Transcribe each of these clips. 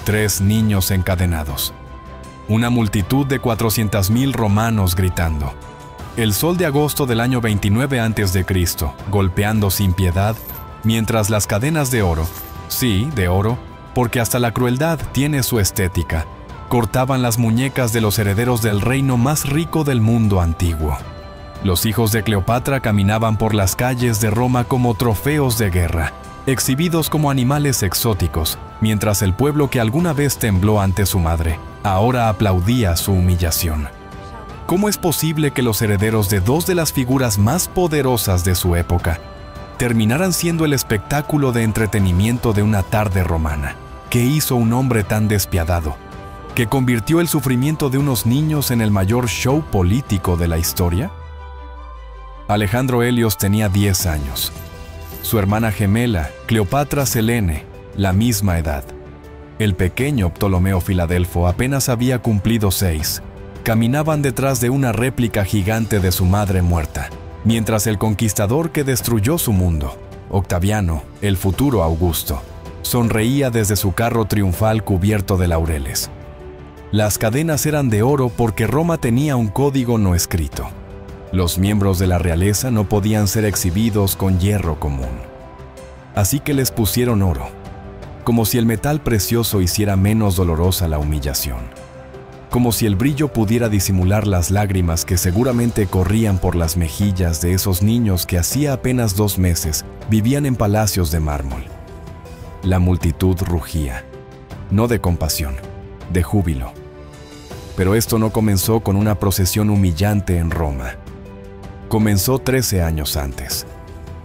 3 niños encadenados. Una multitud de 400,000 romanos gritando. El sol de agosto del año 29 a.C., golpeando sin piedad, mientras las cadenas de oro, sí, de oro, porque hasta la crueldad tiene su estética, cortaban las muñecas de los herederos del reino más rico del mundo antiguo. Los hijos de Cleopatra caminaban por las calles de Roma como trofeos de guerra, exhibidos como animales exóticos, mientras el pueblo que alguna vez tembló ante su madre, ahora aplaudía su humillación. ¿Cómo es posible que los herederos de 2 de las figuras más poderosas de su época terminaran siendo el espectáculo de entretenimiento de una tarde romana? ¿Qué hizo un hombre tan despiadado, que convirtió el sufrimiento de unos niños en el mayor show político de la historia? Alejandro Helios tenía 10 años. Su hermana gemela, Cleopatra Selene, la misma edad. El pequeño Ptolomeo Filadelfo apenas había cumplido 6. Caminaban detrás de una réplica gigante de su madre muerta, mientras el conquistador que destruyó su mundo, Octaviano, el futuro Augusto, sonreía desde su carro triunfal cubierto de laureles. Las cadenas eran de oro porque Roma tenía un código no escrito. Los miembros de la realeza no podían ser exhibidos con hierro común. Así que les pusieron oro, como si el metal precioso hiciera menos dolorosa la humillación, como si el brillo pudiera disimular las lágrimas que seguramente corrían por las mejillas de esos niños que hacía apenas 2 meses vivían en palacios de mármol. La multitud rugía, no de compasión, de júbilo. Pero esto no comenzó con una procesión humillante en Roma. Comenzó 13 años antes,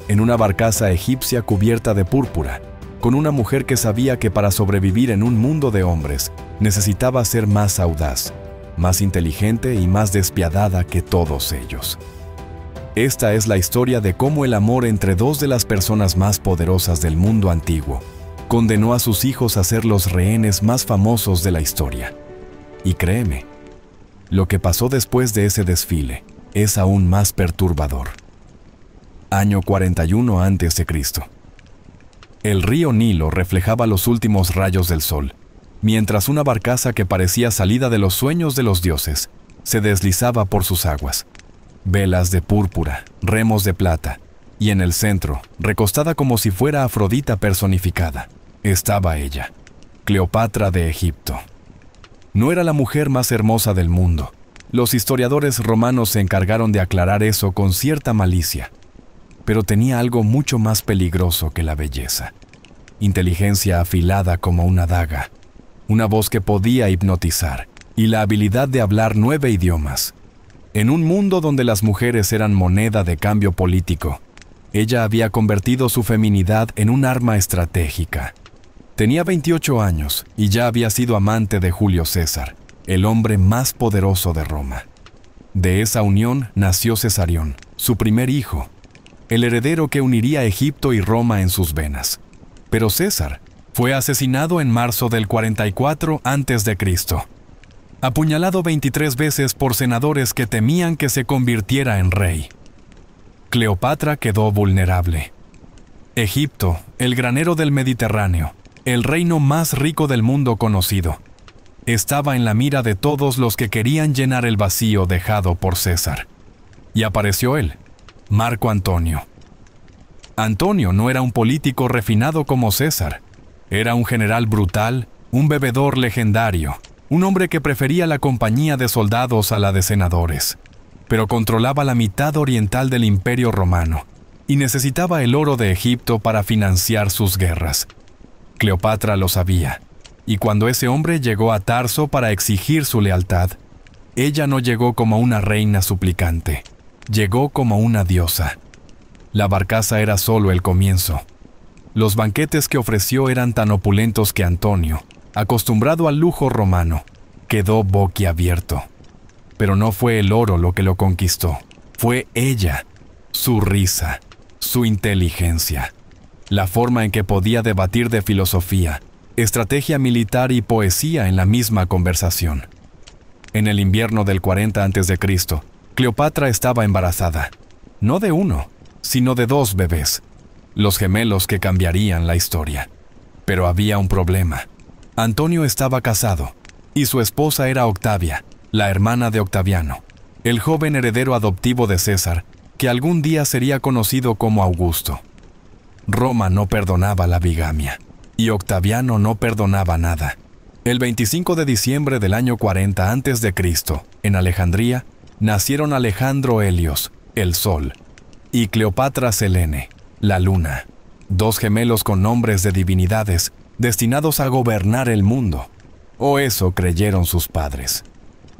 en una barcaza egipcia cubierta de púrpura, con una mujer que sabía que para sobrevivir en un mundo de hombres necesitaba ser más audaz, más inteligente y más despiadada que todos ellos. Esta es la historia de cómo el amor entre 2 de las personas más poderosas del mundo antiguo condenó a sus hijos a ser los rehenes más famosos de la historia. Y créeme, lo que pasó después de ese desfile es aún más perturbador. Año 41 a.C. El río Nilo reflejaba los últimos rayos del sol, mientras una barcaza que parecía salida de los sueños de los dioses se deslizaba por sus aguas. Velas de púrpura, remos de plata, y en el centro, recostada como si fuera Afrodita personificada, estaba ella, Cleopatra de Egipto. No era la mujer más hermosa del mundo. Los historiadores romanos se encargaron de aclarar eso con cierta malicia, pero tenía algo mucho más peligroso que la belleza. Inteligencia afilada como una daga, una voz que podía hipnotizar y la habilidad de hablar 9 idiomas. En un mundo donde las mujeres eran moneda de cambio político, ella había convertido su feminidad en un arma estratégica. Tenía 28 años y ya había sido amante de Julio César, el hombre más poderoso de Roma. De esa unión nació Cesarión, su primer hijo, el heredero que uniría Egipto y Roma en sus venas. Pero César fue asesinado en marzo del 44 a.C., apuñalado 23 veces por senadores que temían que se convirtiera en rey. Cleopatra quedó vulnerable. Egipto, el granero del Mediterráneo, el reino más rico del mundo conocido, estaba en la mira de todos los que querían llenar el vacío dejado por César. Y apareció él, Marco Antonio. Antonio no era un político refinado como César. Era un general brutal, un bebedor legendario, un hombre que prefería la compañía de soldados a la de senadores. Pero controlaba la mitad oriental del Imperio Romano y necesitaba el oro de Egipto para financiar sus guerras. Cleopatra lo sabía, y cuando ese hombre llegó a Tarso para exigir su lealtad, ella no llegó como una reina suplicante, llegó como una diosa. La barcaza era solo el comienzo. Los banquetes que ofreció eran tan opulentos que Antonio, acostumbrado al lujo romano, quedó boquiabierto. Pero no fue el oro lo que lo conquistó, fue ella, su risa, su inteligencia, la forma en que podía debatir de filosofía, estrategia militar y poesía en la misma conversación. En el invierno del 40 a.C., Cleopatra estaba embarazada, no de uno, sino de 2 bebés, los gemelos que cambiarían la historia. Pero había un problema. Antonio estaba casado, y su esposa era Octavia, la hermana de Octaviano, el joven heredero adoptivo de César, que algún día sería conocido como Augusto. Roma no perdonaba la bigamia, y Octaviano no perdonaba nada. El 25 de diciembre del año 40 a.C., en Alejandría, nacieron Alejandro Helios, el Sol, y Cleopatra Selene, la Luna, dos gemelos con nombres de divinidades destinados a gobernar el mundo. O eso creyeron sus padres.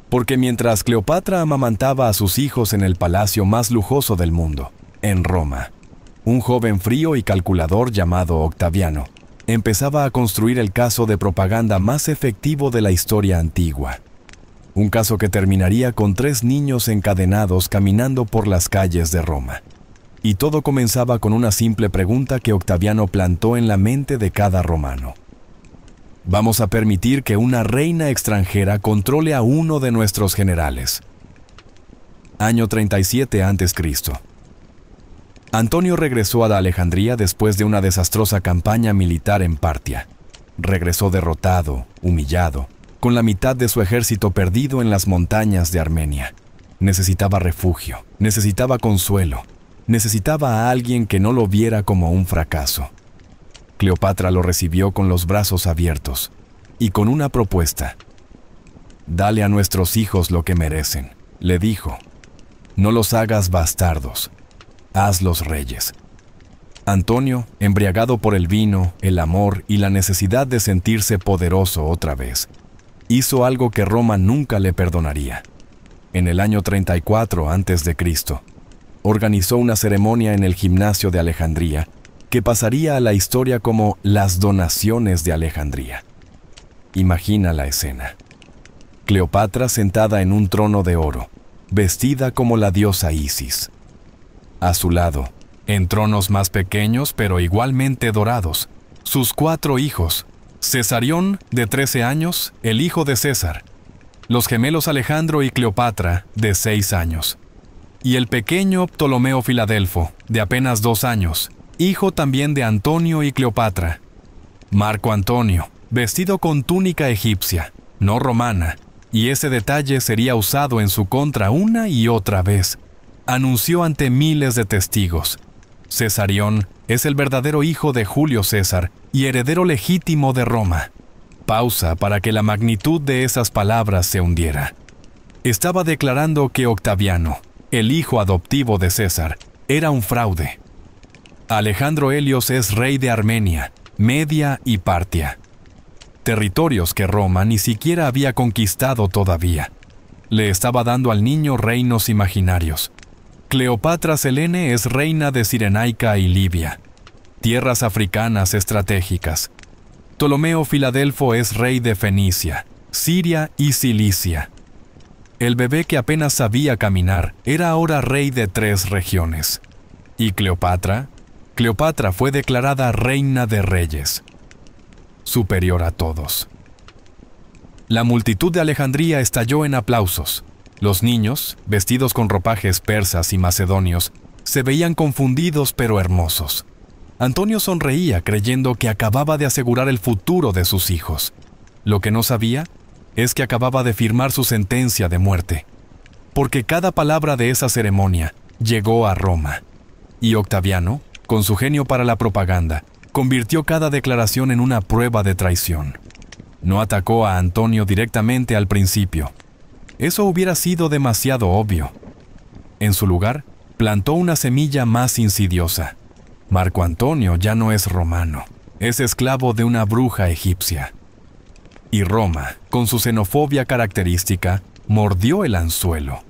Porque mientras Cleopatra amamantaba a sus hijos en el palacio más lujoso del mundo, en Roma, un joven frío y calculador llamado Octaviano empezaba a construir el caso de propaganda más efectivo de la historia antigua. Un caso que terminaría con 3 niños encadenados caminando por las calles de Roma. Y todo comenzaba con una simple pregunta que Octaviano plantó en la mente de cada romano. ¿Vamos a permitir que una reina extranjera controle a uno de nuestros generales? Año 37 a.C. Antonio regresó a Alejandría después de una desastrosa campaña militar en Partia. Regresó derrotado, humillado, con la mitad de su ejército perdido en las montañas de Armenia. Necesitaba refugio, necesitaba consuelo, necesitaba a alguien que no lo viera como un fracaso. Cleopatra lo recibió con los brazos abiertos y con una propuesta. «Dale a nuestros hijos lo que merecen», le dijo. «No los hagas bastardos, hazlos reyes». Antonio, embriagado por el vino, el amor y la necesidad de sentirse poderoso otra vez, hizo algo que Roma nunca le perdonaría. En el año 34 a.C., organizó una ceremonia en el gimnasio de Alejandría que pasaría a la historia como las donaciones de Alejandría. Imagina la escena. Cleopatra sentada en un trono de oro, vestida como la diosa Isis. A su lado, en tronos más pequeños pero igualmente dorados, sus 4 hijos, Cesarión, de 13 años, el hijo de César, los gemelos Alejandro y Cleopatra, de 6 años, y el pequeño Ptolomeo Filadelfo, de apenas 2 años, hijo también de Antonio y Cleopatra. Marco Antonio, vestido con túnica egipcia, no romana, y ese detalle sería usado en su contra una y otra vez, anunció ante miles de testigos: Cesarión es el verdadero hijo de Julio César y heredero legítimo de Roma. Pausa para que la magnitud de esas palabras se hundiera. Estaba declarando que Octaviano, el hijo adoptivo de César, era un fraude. Alejandro Helios es rey de Armenia, Media y Partia, territorios que Roma ni siquiera había conquistado todavía. Le estaba dando al niño reinos imaginarios. Cleopatra Selene es reina de Cirenaica y Libia, tierras africanas estratégicas. Ptolomeo Filadelfo es rey de Fenicia, Siria y Cilicia. El bebé que apenas sabía caminar era ahora rey de 3 regiones. ¿Y Cleopatra? Cleopatra fue declarada reina de reyes, superior a todos. La multitud de Alejandría estalló en aplausos. Los niños, vestidos con ropajes persas y macedonios, se veían confundidos pero hermosos. Antonio sonreía creyendo que acababa de asegurar el futuro de sus hijos. Lo que no sabía es que acababa de firmar su sentencia de muerte, porque cada palabra de esa ceremonia llegó a Roma. Y Octaviano, con su genio para la propaganda, convirtió cada declaración en una prueba de traición. No atacó a Antonio directamente al principio. Eso hubiera sido demasiado obvio. En su lugar, plantó una semilla más insidiosa. Marco Antonio ya no es romano, es esclavo de una bruja egipcia. Y Roma, con su xenofobia característica, mordió el anzuelo.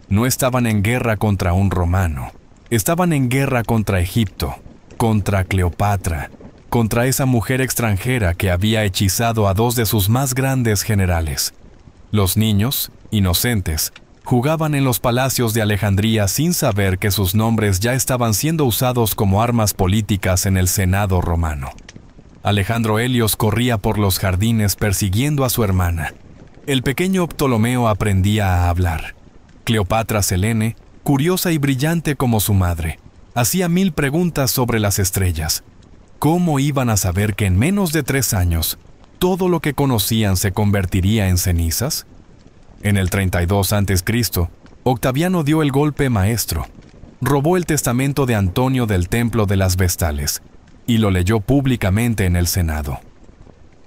No estaban en guerra contra un romano, estaban en guerra contra Egipto, contra Cleopatra, contra esa mujer extranjera que había hechizado a 2 de sus más grandes generales. Los niños, inocentes, jugaban en los palacios de Alejandría sin saber que sus nombres ya estaban siendo usados como armas políticas en el Senado romano. Alejandro Helios corría por los jardines persiguiendo a su hermana. El pequeño Ptolomeo aprendía a hablar. Cleopatra Selene, curiosa y brillante como su madre, hacía 1000 preguntas sobre las estrellas. ¿Cómo iban a saber que en menos de 3 años todo lo que conocían se convertiría en cenizas? En el 32 a.C., Octaviano dio el golpe maestro. Robó el testamento de Antonio del Templo de las Vestales y lo leyó públicamente en el Senado.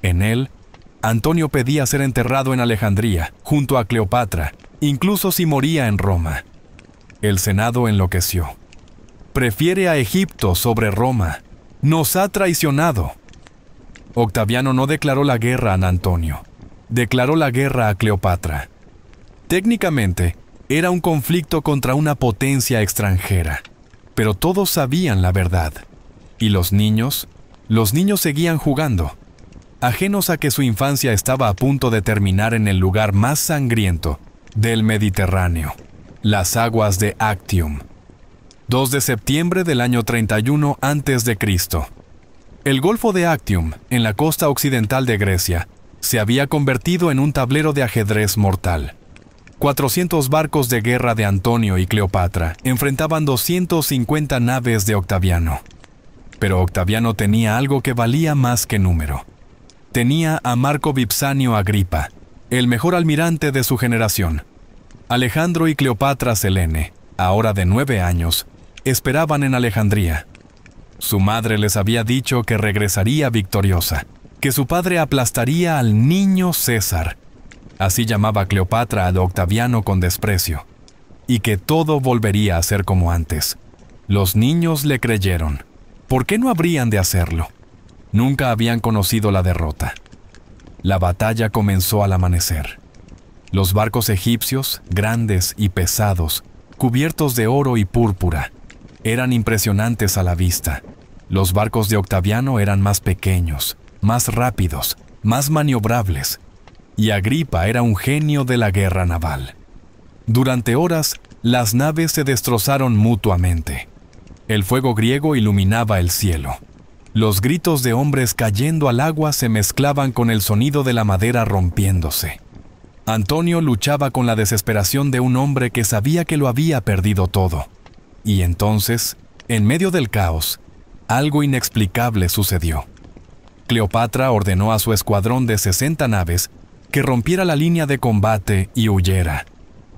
En él, Antonio pedía ser enterrado en Alejandría, junto a Cleopatra, incluso si moría en Roma. El Senado enloqueció. Prefiere a Egipto sobre Roma. Nos ha traicionado. Octaviano no declaró la guerra a Antonio. Declaró la guerra a Cleopatra. Técnicamente, era un conflicto contra una potencia extranjera, pero todos sabían la verdad. ¿Y los niños? Los niños seguían jugando, ajenos a que su infancia estaba a punto de terminar en el lugar más sangriento del Mediterráneo, las aguas de Actium. 2 de septiembre del año 31 a.C. El Golfo de Actium, en la costa occidental de Grecia, se había convertido en un tablero de ajedrez mortal. 400 barcos de guerra de Antonio y Cleopatra enfrentaban 250 naves de Octaviano. Pero Octaviano tenía algo que valía más que número. Tenía a Marco Vipsanio Agripa, el mejor almirante de su generación. Alejandro y Cleopatra Selene, ahora de 9 años, esperaban en Alejandría. Su madre les había dicho que regresaría victoriosa, que su padre aplastaría al niño César, así llamaba Cleopatra a Octaviano con desprecio, y que todo volvería a ser como antes. Los niños le creyeron. ¿Por qué no habrían de hacerlo? Nunca habían conocido la derrota. La batalla comenzó al amanecer. Los barcos egipcios, grandes y pesados, cubiertos de oro y púrpura, eran impresionantes a la vista. Los barcos de Octaviano eran más pequeños, más rápidos, más maniobrables, y Agripa era un genio de la guerra naval. Durante horas, las naves se destrozaron mutuamente. El fuego griego iluminaba el cielo. Los gritos de hombres cayendo al agua se mezclaban con el sonido de la madera rompiéndose. Antonio luchaba con la desesperación de un hombre que sabía que lo había perdido todo. Y entonces, en medio del caos, algo inexplicable sucedió. Cleopatra ordenó a su escuadrón de 60 naves que rompiera la línea de combate y huyera.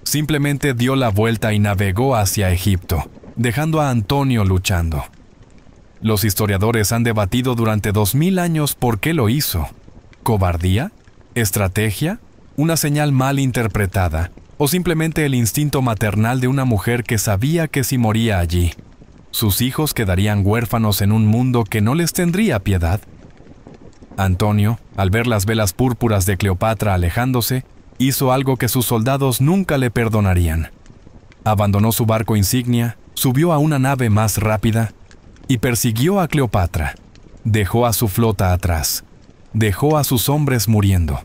Simplemente dio la vuelta y navegó hacia Egipto, dejando a Antonio luchando. Los historiadores han debatido durante 2000 años por qué lo hizo. ¿Cobardía? ¿Estrategia? ¿Una señal mal interpretada? ¿O simplemente el instinto maternal de una mujer que sabía que si moría allí, sus hijos quedarían huérfanos en un mundo que no les tendría piedad? Antonio, al ver las velas púrpuras de Cleopatra alejándose, hizo algo que sus soldados nunca le perdonarían. Abandonó su barco insignia, subió a una nave más rápida y persiguió a Cleopatra. Dejó a su flota atrás, dejó a sus hombres muriendo.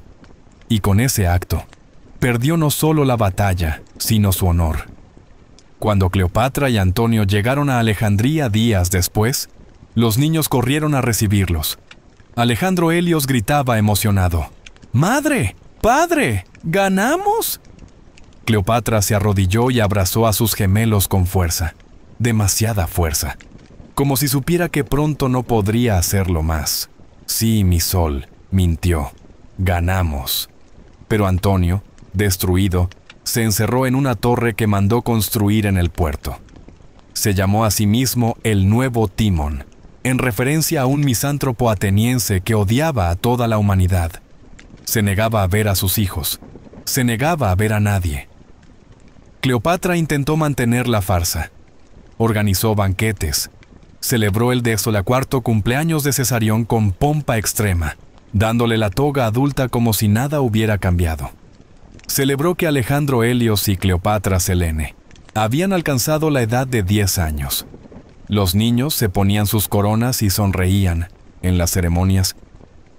Y con ese acto, perdió no solo la batalla, sino su honor. Cuando Cleopatra y Antonio llegaron a Alejandría días después, los niños corrieron a recibirlos. Alejandro Helios gritaba emocionado: ¡Madre! ¡Padre! ¿Ganamos? Cleopatra se arrodilló y abrazó a sus gemelos con fuerza, demasiada fuerza, como si supiera que pronto no podría hacerlo más. Sí, mi sol, mintió. Ganamos. Pero Antonio, destruido, se encerró en una torre que mandó construir en el puerto. Se llamó a sí mismo el Nuevo Timón, en referencia a un misántropo ateniense que odiaba a toda la humanidad. Se negaba a ver a sus hijos, se negaba a ver a nadie. Cleopatra intentó mantener la farsa. Organizó banquetes, celebró el 14º cumpleaños de Cesarión con pompa extrema, dándole la toga adulta como si nada hubiera cambiado. Celebró que Alejandro Helios y Cleopatra Selene habían alcanzado la edad de 10 años. Los niños se ponían sus coronas y sonreían en las ceremonias,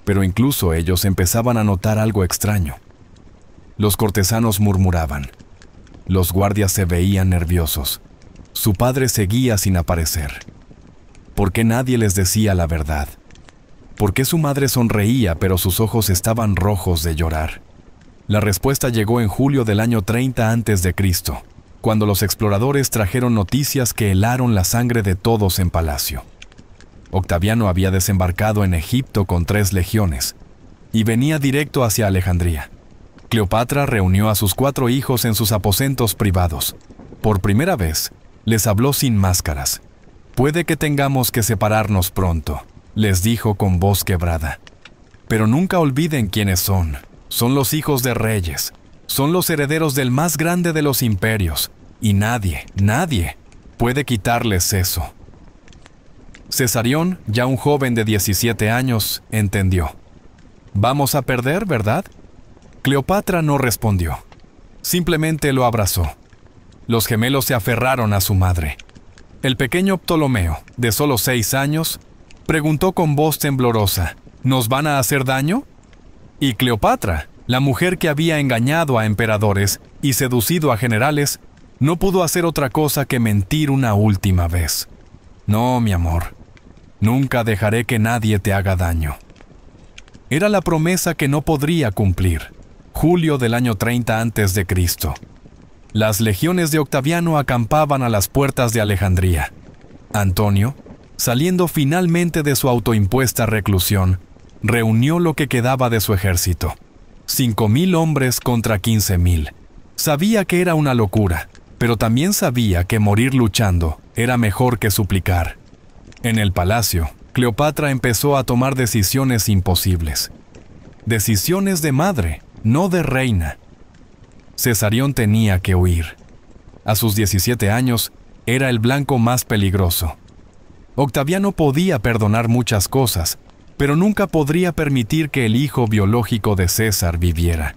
pero incluso ellos empezaban a notar algo extraño. Los cortesanos murmuraban. Los guardias se veían nerviosos. Su padre seguía sin aparecer. ¿Por qué nadie les decía la verdad? ¿Por qué su madre sonreía pero sus ojos estaban rojos de llorar? La respuesta llegó en julio del año 30 a.C., cuando los exploradores trajeron noticias que helaron la sangre de todos en palacio. Octaviano había desembarcado en Egipto con 3 legiones, y venía directo hacia Alejandría. Cleopatra reunió a sus 4 hijos en sus aposentos privados. Por primera vez, les habló sin máscaras. «Puede que tengamos que separarnos pronto», les dijo con voz quebrada. «Pero nunca olviden quiénes son. Son los hijos de reyes. Son los herederos del más grande de los imperios. Y nadie puede quitarles eso». Cesarión, ya un joven de 17 años, entendió. «Vamos a perder, ¿verdad?». Cleopatra no respondió. Simplemente lo abrazó. Los gemelos se aferraron a su madre. El pequeño Ptolomeo, de solo 6 años, preguntó con voz temblorosa: «¿Nos van a hacer daño?». Y Cleopatra, la mujer que había engañado a emperadores y seducido a generales, no pudo hacer otra cosa que mentir una última vez. «No, mi amor, nunca dejaré que nadie te haga daño». Era la promesa que no podría cumplir. Julio del año 30 a.C. Las legiones de Octaviano acampaban a las puertas de Alejandría. Antonio, saliendo finalmente de su autoimpuesta reclusión, reunió lo que quedaba de su ejército. 5.000 hombres contra 15.000. Sabía que era una locura, pero también sabía que morir luchando era mejor que suplicar. En el palacio, Cleopatra empezó a tomar decisiones imposibles. Decisiones de madre, no de reina. Cesarión tenía que huir. A sus 17 años, era el blanco más peligroso. Octaviano podía perdonar muchas cosas, pero nunca podría permitir que el hijo biológico de César viviera.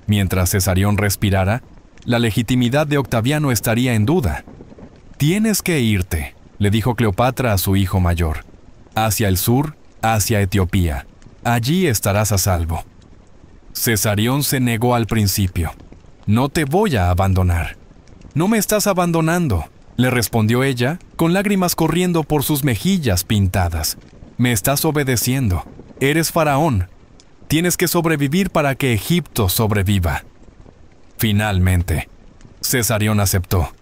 Mientras Cesarión respirara, la legitimidad de Octaviano estaría en duda. «Tienes que irte», le dijo Cleopatra a su hijo mayor. «Hacia el sur, hacia Etiopía. Allí estarás a salvo». Cesarión se negó al principio. «No te voy a abandonar». «No me estás abandonando», le respondió ella, con lágrimas corriendo por sus mejillas pintadas. «Me estás obedeciendo. Eres faraón. Tienes que sobrevivir para que Egipto sobreviva». Finalmente, Cesarión aceptó.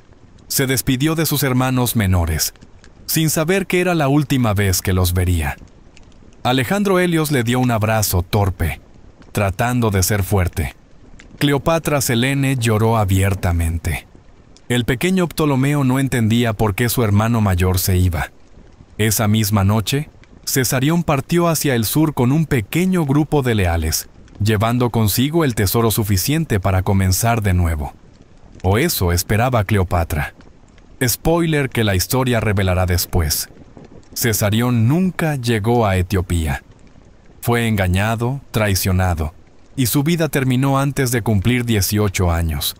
Se despidió de sus hermanos menores, sin saber que era la última vez que los vería. Alejandro Helios le dio un abrazo torpe, tratando de ser fuerte. Cleopatra Selene lloró abiertamente. El pequeño Ptolomeo no entendía por qué su hermano mayor se iba. Esa misma noche, Cesarión partió hacia el sur con un pequeño grupo de leales, llevando consigo el tesoro suficiente para comenzar de nuevo. O eso esperaba Cleopatra. Spoiler que la historia revelará después. Cesarión nunca llegó a Etiopía. Fue engañado, traicionado, y su vida terminó antes de cumplir 18 años.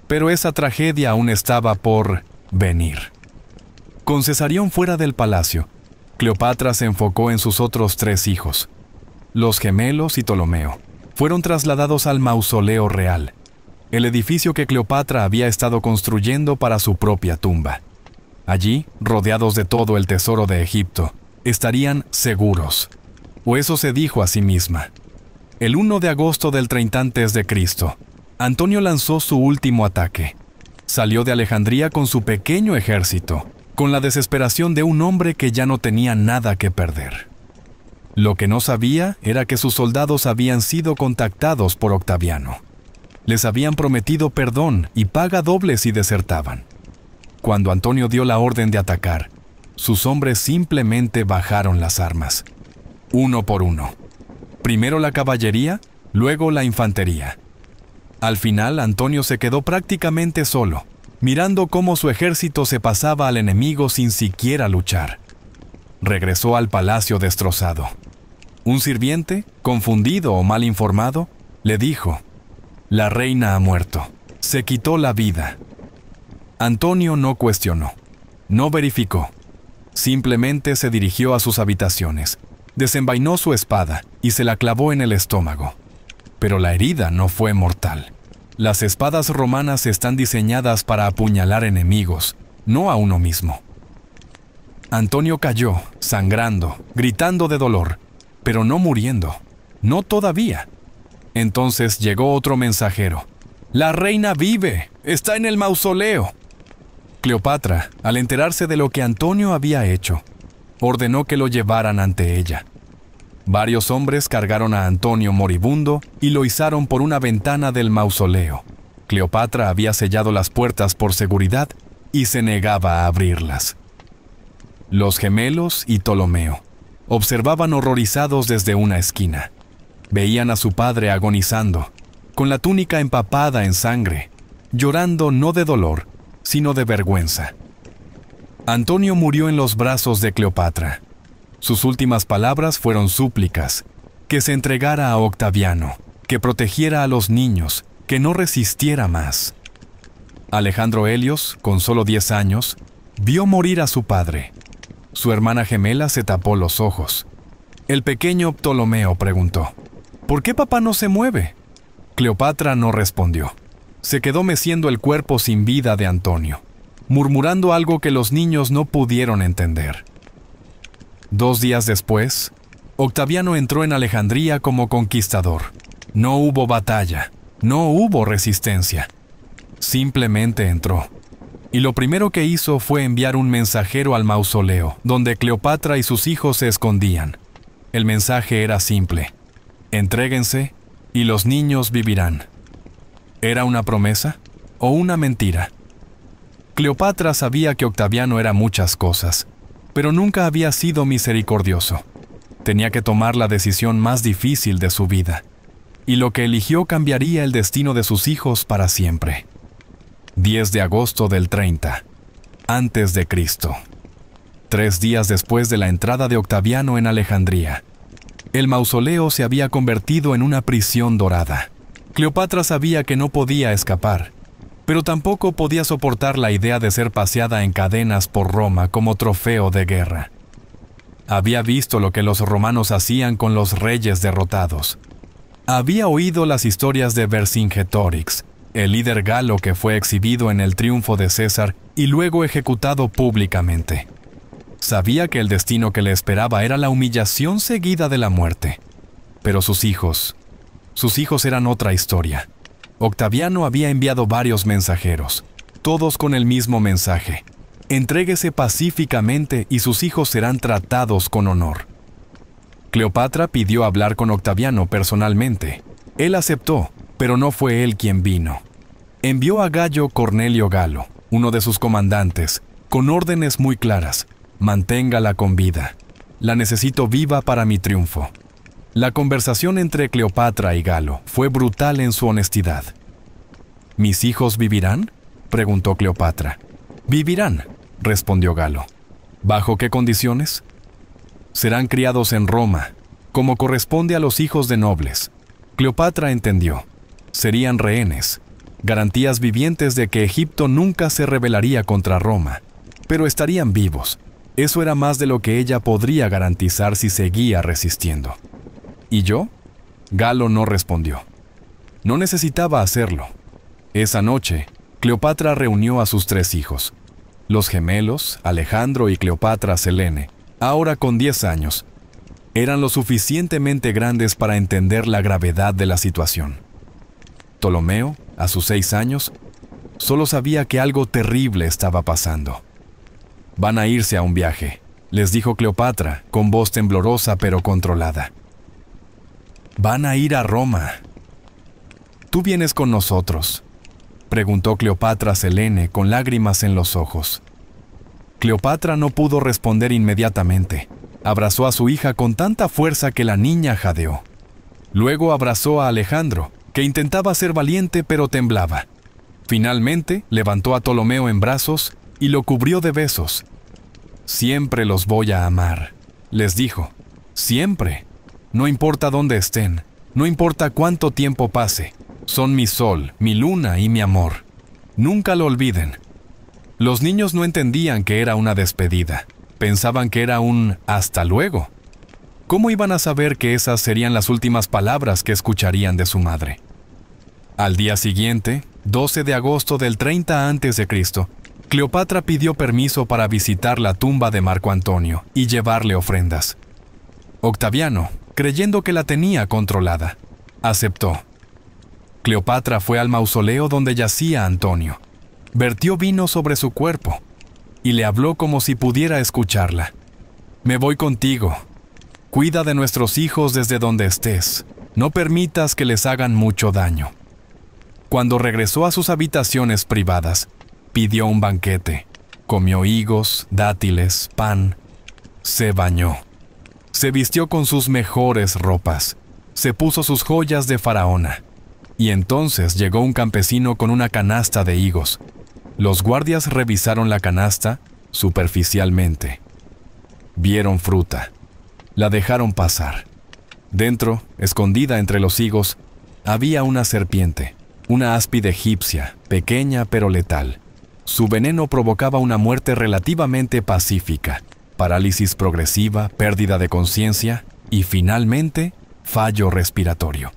Pero esa tragedia aún estaba por venir. Con Cesarión fuera del palacio, Cleopatra se enfocó en sus otros 3 hijos. Los gemelos y Ptolomeo fueron trasladados al mausoleo real, el edificio que Cleopatra había estado construyendo para su propia tumba. Allí, rodeados de todo el tesoro de Egipto, estarían seguros. O eso se dijo a sí misma. El 1 de agosto del 30 a.C., Antonio lanzó su último ataque. Salió de Alejandría con su pequeño ejército, con la desesperación de un hombre que ya no tenía nada que perder. Lo que no sabía era que sus soldados habían sido contactados por Octaviano. Les habían prometido perdón y paga doble si desertaban. Cuando Antonio dio la orden de atacar, sus hombres simplemente bajaron las armas, uno por uno. Primero la caballería, luego la infantería. Al final, Antonio se quedó prácticamente solo, mirando cómo su ejército se pasaba al enemigo sin siquiera luchar. Regresó al palacio destrozado. Un sirviente, confundido o mal informado, le dijo: «La reina ha muerto. Se quitó la vida». Antonio no cuestionó, no verificó. Simplemente se dirigió a sus habitaciones, desenvainó su espada y se la clavó en el estómago. Pero la herida no fue mortal. Las espadas romanas están diseñadas para apuñalar enemigos, no a uno mismo. Antonio cayó, sangrando, gritando de dolor, pero no muriendo. No todavía. Entonces llegó otro mensajero. «La reina vive. Está en el mausoleo». Cleopatra, al enterarse de lo que Antonio había hecho, ordenó que lo llevaran ante ella. Varios hombres cargaron a Antonio moribundo y lo izaron por una ventana del mausoleo. Cleopatra había sellado las puertas por seguridad y se negaba a abrirlas. Los gemelos y Ptolomeo observaban horrorizados desde una esquina. Veían a su padre agonizando, con la túnica empapada en sangre, llorando no de dolor, sino de vergüenza. Antonio murió en los brazos de Cleopatra. Sus últimas palabras fueron súplicas, que se entregara a Octaviano, que protegiera a los niños, que no resistiera más. Alejandro Helios, con solo 10 años, vio morir a su padre. Su hermana gemela se tapó los ojos. El pequeño Ptolomeo preguntó: ¿por qué papá no se mueve? Cleopatra no respondió. Se quedó meciendo el cuerpo sin vida de Antonio, murmurando algo que los niños no pudieron entender. 2 días después, Octaviano entró en Alejandría como conquistador. No hubo batalla, no hubo resistencia. Simplemente entró. Y lo primero que hizo fue enviar un mensajero al mausoleo, donde Cleopatra y sus hijos se escondían. El mensaje era simple: entréguense y los niños vivirán. ¿Era una promesa o una mentira? Cleopatra sabía que Octaviano era muchas cosas, pero nunca había sido misericordioso. Tenía que tomar la decisión más difícil de su vida, y lo que eligió cambiaría el destino de sus hijos para siempre. 10 de agosto del 30, antes de Cristo. 3 días después de la entrada de Octaviano en Alejandría, el mausoleo se había convertido en una prisión dorada. Cleopatra sabía que no podía escapar, pero tampoco podía soportar la idea de ser paseada en cadenas por Roma como trofeo de guerra. Había visto lo que los romanos hacían con los reyes derrotados. Había oído las historias de Vercingetorix, el líder galo que fue exhibido en el triunfo de César y luego ejecutado públicamente. Sabía que el destino que le esperaba era la humillación seguida de la muerte. Pero sus hijos eran otra historia. Octaviano había enviado varios mensajeros, todos con el mismo mensaje: entréguese pacíficamente y sus hijos serán tratados con honor. Cleopatra pidió hablar con Octaviano personalmente. Él aceptó, pero no fue él quien vino. Envió a Gayo Cornelio Galo, uno de sus comandantes, con órdenes muy claras: manténgala con vida. La necesito viva para mi triunfo. La conversación entre Cleopatra y Galo fue brutal en su honestidad. ¿Mis hijos vivirán?, preguntó Cleopatra. «Vivirán», respondió Galo. «¿Bajo qué condiciones?» «Serán criados en Roma, como corresponde a los hijos de nobles». Cleopatra entendió. Serían rehenes, garantías vivientes de que Egipto nunca se rebelaría contra Roma, pero estarían vivos. Eso era más de lo que ella podría garantizar si seguía resistiendo. ¿Y yo? Galo no respondió. No necesitaba hacerlo. Esa noche, Cleopatra reunió a sus 3 hijos. Los gemelos, Alejandro y Cleopatra Selene, ahora con 10 años, eran lo suficientemente grandes para entender la gravedad de la situación. Ptolomeo, a sus 6 años, solo sabía que algo terrible estaba pasando. «Van a irse a un viaje», les dijo Cleopatra, con voz temblorosa pero controlada. «Van a ir a Roma». «¿Tú vienes con nosotros?», preguntó Cleopatra Selene con lágrimas en los ojos. Cleopatra no pudo responder inmediatamente. Abrazó a su hija con tanta fuerza que la niña jadeó. Luego abrazó a Alejandro, que intentaba ser valiente pero temblaba. Finalmente levantó a Ptolomeo en brazos y lo cubrió de besos. «Siempre los voy a amar», les dijo. «Siempre. No importa dónde estén, no importa cuánto tiempo pase. Son mi sol, mi luna y mi amor. Nunca lo olviden». Los niños no entendían que era una despedida. Pensaban que era un «hasta luego». ¿Cómo iban a saber que esas serían las últimas palabras que escucharían de su madre? Al día siguiente, 12 de agosto del 30 a.C., Cleopatra pidió permiso para visitar la tumba de Marco Antonio y llevarle ofrendas. Octaviano, creyendo que la tenía controlada, aceptó. Cleopatra fue al mausoleo donde yacía Antonio. Vertió vino sobre su cuerpo y le habló como si pudiera escucharla. «Me voy contigo». Cuida de nuestros hijos desde donde estés. No permitas que les hagan mucho daño. Cuando regresó a sus habitaciones privadas, pidió un banquete. Comió higos, dátiles, pan. Se bañó. Se vistió con sus mejores ropas. Se puso sus joyas de faraona. Y entonces llegó un campesino con una canasta de higos. Los guardias revisaron la canasta superficialmente. Vieron fruta. La dejaron pasar. Dentro, escondida entre los higos, había una serpiente, una áspide egipcia, pequeña pero letal. Su veneno provocaba una muerte relativamente pacífica, parálisis progresiva, pérdida de conciencia y, finalmente, fallo respiratorio.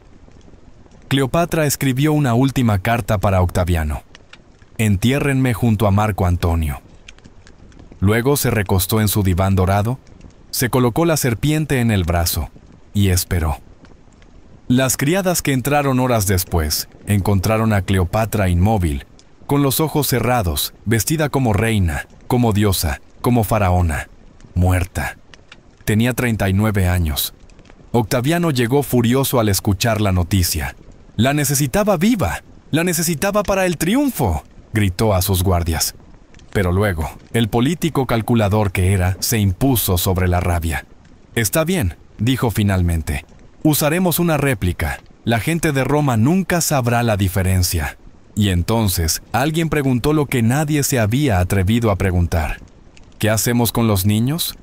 Cleopatra escribió una última carta para Octaviano. Entiérrenme junto a Marco Antonio. Luego se recostó en su diván dorado, se colocó la serpiente en el brazo y esperó. Las criadas que entraron horas después encontraron a Cleopatra inmóvil, con los ojos cerrados, vestida como reina, como diosa, como faraona, muerta. Tenía 39 años. Octaviano llegó furioso al escuchar la noticia. «¡La necesitaba viva! ¡La necesitaba para el triunfo!», gritó a sus guardias. Pero luego, el político calculador que era, se impuso sobre la rabia. «Está bien», dijo finalmente. «Usaremos una réplica. La gente de Roma nunca sabrá la diferencia». Y entonces, alguien preguntó lo que nadie se había atrevido a preguntar. «¿Qué hacemos con los niños?».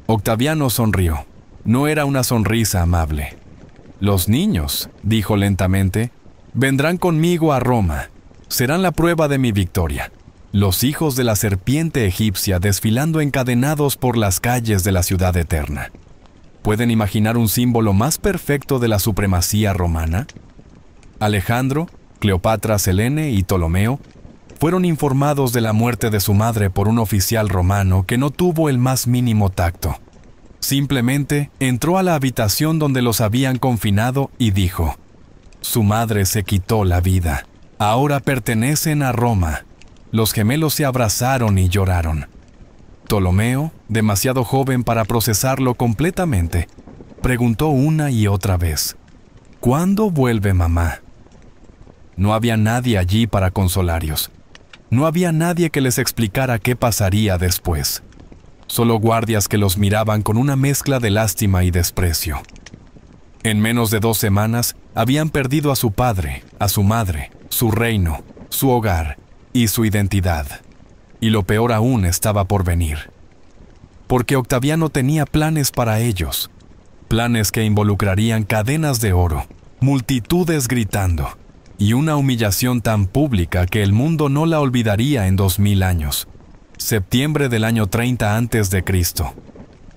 Octaviano sonrió. No era una sonrisa amable. «Los niños», dijo lentamente, «vendrán conmigo a Roma. Serán la prueba de mi victoria. Los hijos de la serpiente egipcia desfilando encadenados por las calles de la ciudad eterna». ¿Pueden imaginar un símbolo más perfecto de la supremacía romana? Alejandro, Cleopatra, Selene y Ptolomeo fueron informados de la muerte de su madre por un oficial romano que no tuvo el más mínimo tacto. Simplemente entró a la habitación donde los habían confinado y dijo: «Su madre se quitó la vida. Ahora pertenecen a Roma». Los gemelos se abrazaron y lloraron. Ptolomeo, demasiado joven para procesarlo completamente, preguntó una y otra vez: «¿Cuándo vuelve mamá?». No había nadie allí para consolarlos. No había nadie que les explicara qué pasaría después. Solo guardias que los miraban con una mezcla de lástima y desprecio. En menos de 2 semanas, habían perdido a su padre, a su madre, su reino, su hogar y su identidad. Y lo peor aún estaba por venir. Porque Octaviano tenía planes para ellos. Planes que involucrarían cadenas de oro, multitudes gritando, y una humillación tan pública que el mundo no la olvidaría en 2000 años. Septiembre del año 30 a.C.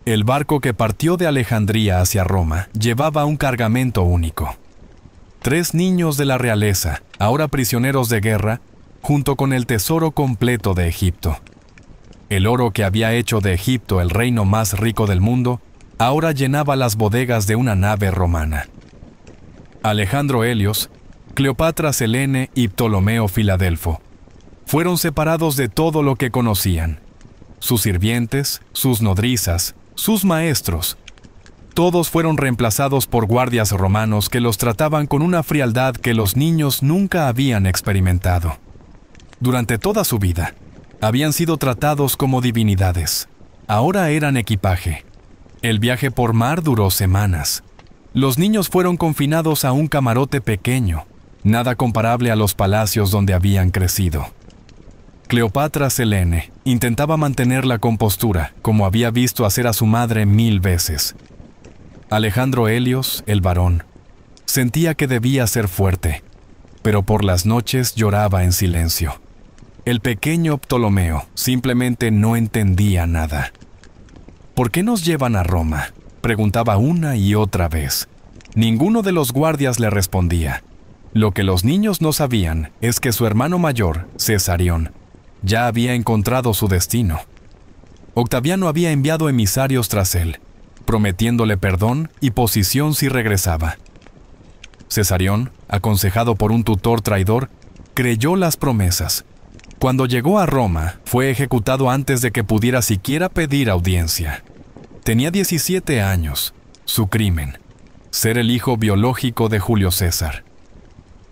El barco que partió de Alejandría hacia Roma llevaba un cargamento único. 3 niños de la realeza, ahora prisioneros de guerra, junto con el tesoro completo de Egipto. El oro que había hecho de Egipto el reino más rico del mundo, ahora llenaba las bodegas de una nave romana. Alejandro Helios, Cleopatra Selene y Ptolomeo Filadelfo fueron separados de todo lo que conocían. Sus sirvientes, sus nodrizas, sus maestros, todos fueron reemplazados por guardias romanos que los trataban con una frialdad que los niños nunca habían experimentado. Durante toda su vida, habían sido tratados como divinidades. Ahora eran equipaje. El viaje por mar duró semanas. Los niños fueron confinados a un camarote pequeño, nada comparable a los palacios donde habían crecido. Cleopatra Selene intentaba mantener la compostura, como había visto hacer a su madre 1000 veces. Alejandro Helios, el varón, sentía que debía ser fuerte, pero por las noches lloraba en silencio. El pequeño Ptolomeo simplemente no entendía nada. «¿Por qué nos llevan a Roma?», preguntaba una y otra vez. Ninguno de los guardias le respondía. Lo que los niños no sabían es que su hermano mayor, Cesarión, ya había encontrado su destino. Octaviano había enviado emisarios tras él, prometiéndole perdón y posición si regresaba. Cesarión, aconsejado por un tutor traidor, creyó las promesas. Cuando llegó a Roma, fue ejecutado antes de que pudiera siquiera pedir audiencia. Tenía 17 años. Su crimen: ser el hijo biológico de Julio César.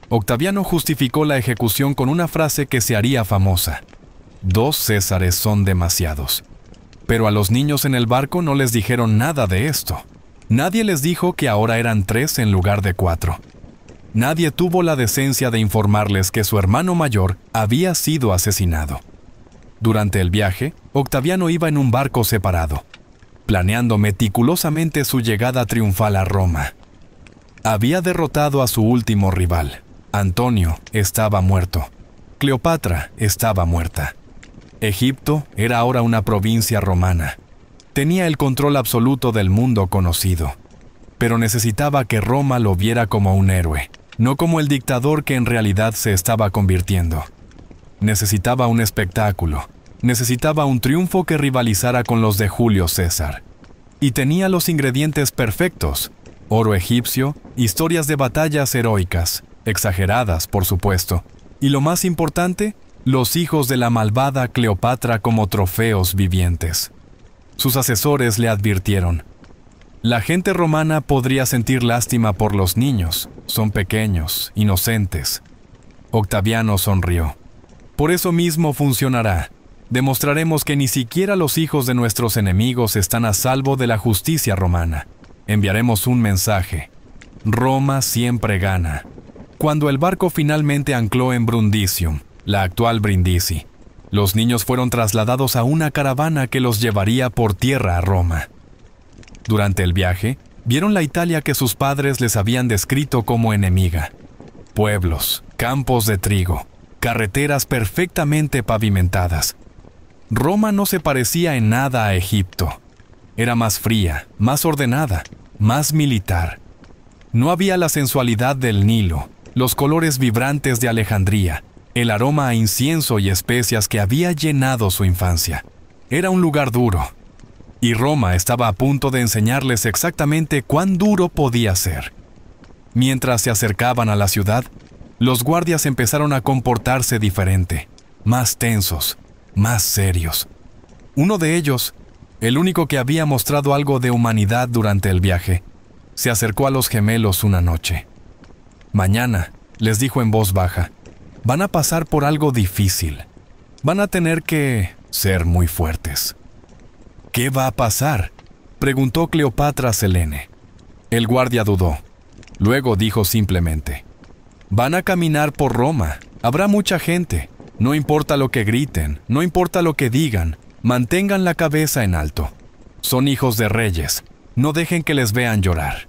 Octaviano justificó la ejecución con una frase que se haría famosa: 2 Césares son demasiados. Pero a los niños en el barco no les dijeron nada de esto. Nadie les dijo que ahora eran 3 en lugar de 4. Nadie tuvo la decencia de informarles que su hermano mayor había sido asesinado. Durante el viaje, Octaviano iba en un barco separado, planeando meticulosamente su llegada triunfal a Roma. Había derrotado a su último rival. Antonio estaba muerto. Cleopatra estaba muerta. Egipto era ahora una provincia romana. Tenía el control absoluto del mundo conocido. Pero necesitaba que Roma lo viera como un héroe, no como el dictador que en realidad se estaba convirtiendo. Necesitaba un espectáculo. Necesitaba un triunfo que rivalizara con los de Julio César. Y tenía los ingredientes perfectos: oro egipcio, historias de batallas heroicas, exageradas, por supuesto, y lo más importante, los hijos de la malvada Cleopatra como trofeos vivientes. Sus asesores le advirtieron: la gente romana podría sentir lástima por los niños, son pequeños, inocentes. Octaviano sonrió. Por eso mismo funcionará. Demostraremos que ni siquiera los hijos de nuestros enemigos están a salvo de la justicia romana. Enviaremos un mensaje: Roma siempre gana. Cuando el barco finalmente ancló en Brundisium, la actual Brindisi, los niños fueron trasladados a una caravana que los llevaría por tierra a Roma. Durante el viaje, vieron la Italia que sus padres les habían descrito como enemiga. Pueblos, campos de trigo, carreteras perfectamente pavimentadas. Roma no se parecía en nada a Egipto. Era más fría, más ordenada, más militar. No había la sensualidad del Nilo, los colores vibrantes de Alejandría, el aroma a incienso y especias que había llenado su infancia. Era un lugar duro. Y Roma estaba a punto de enseñarles exactamente cuán duro podía ser. Mientras se acercaban a la ciudad, los guardias empezaron a comportarse diferente, más tensos, más serios. Uno de ellos, el único que había mostrado algo de humanidad durante el viaje, se acercó a los gemelos una noche. Mañana, les dijo en voz baja, van a pasar por algo difícil. Van a tener que ser muy fuertes. ¿Qué va a pasar?, preguntó Cleopatra a Selene. El guardia dudó. Luego dijo simplemente: van a caminar por Roma. Habrá mucha gente. No importa lo que griten, no importa lo que digan, mantengan la cabeza en alto. Son hijos de reyes. No dejen que les vean llorar.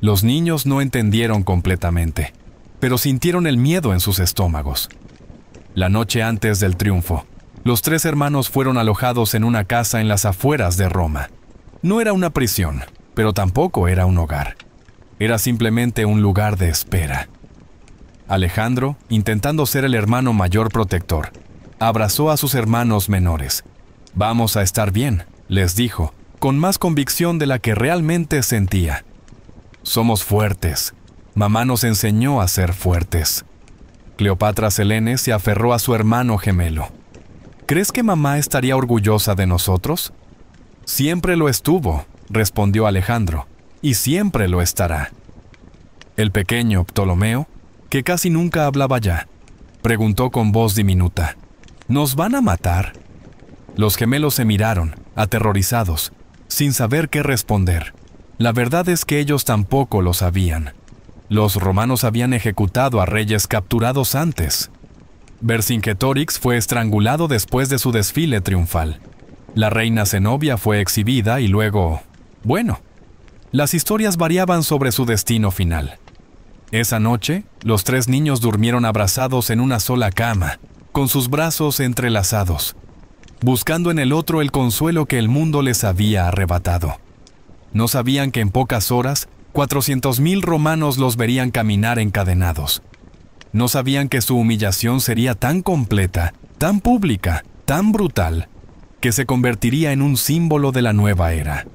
Los niños no entendieron completamente, pero sintieron el miedo en sus estómagos. La noche antes del triunfo, los 3 hermanos fueron alojados en una casa en las afueras de Roma. No era una prisión, pero tampoco era un hogar. Era simplemente un lugar de espera. Alejandro, intentando ser el hermano mayor protector, abrazó a sus hermanos menores. Vamos a estar bien, les dijo, con más convicción de la que realmente sentía. Somos fuertes. Mamá nos enseñó a ser fuertes. Cleopatra Selene se aferró a su hermano gemelo. ¿Crees que mamá estaría orgullosa de nosotros? Siempre lo estuvo, respondió Alejandro, y siempre lo estará. El pequeño Ptolomeo, que casi nunca hablaba ya, preguntó con voz diminuta: ¿nos van a matar? Los gemelos se miraron, aterrorizados, sin saber qué responder. La verdad es que ellos tampoco lo sabían. Los romanos habían ejecutado a reyes capturados antes. Vercingetorix fue estrangulado después de su desfile triunfal. La reina Zenobia fue exhibida y luego... Bueno, las historias variaban sobre su destino final. Esa noche, los 3 niños durmieron abrazados en una sola cama, con sus brazos entrelazados, buscando en el otro el consuelo que el mundo les había arrebatado. No sabían que en pocas horas, 400,000 romanos los verían caminar encadenados. No sabían que su humillación sería tan completa, tan pública, tan brutal, que se convertiría en un símbolo de la nueva era.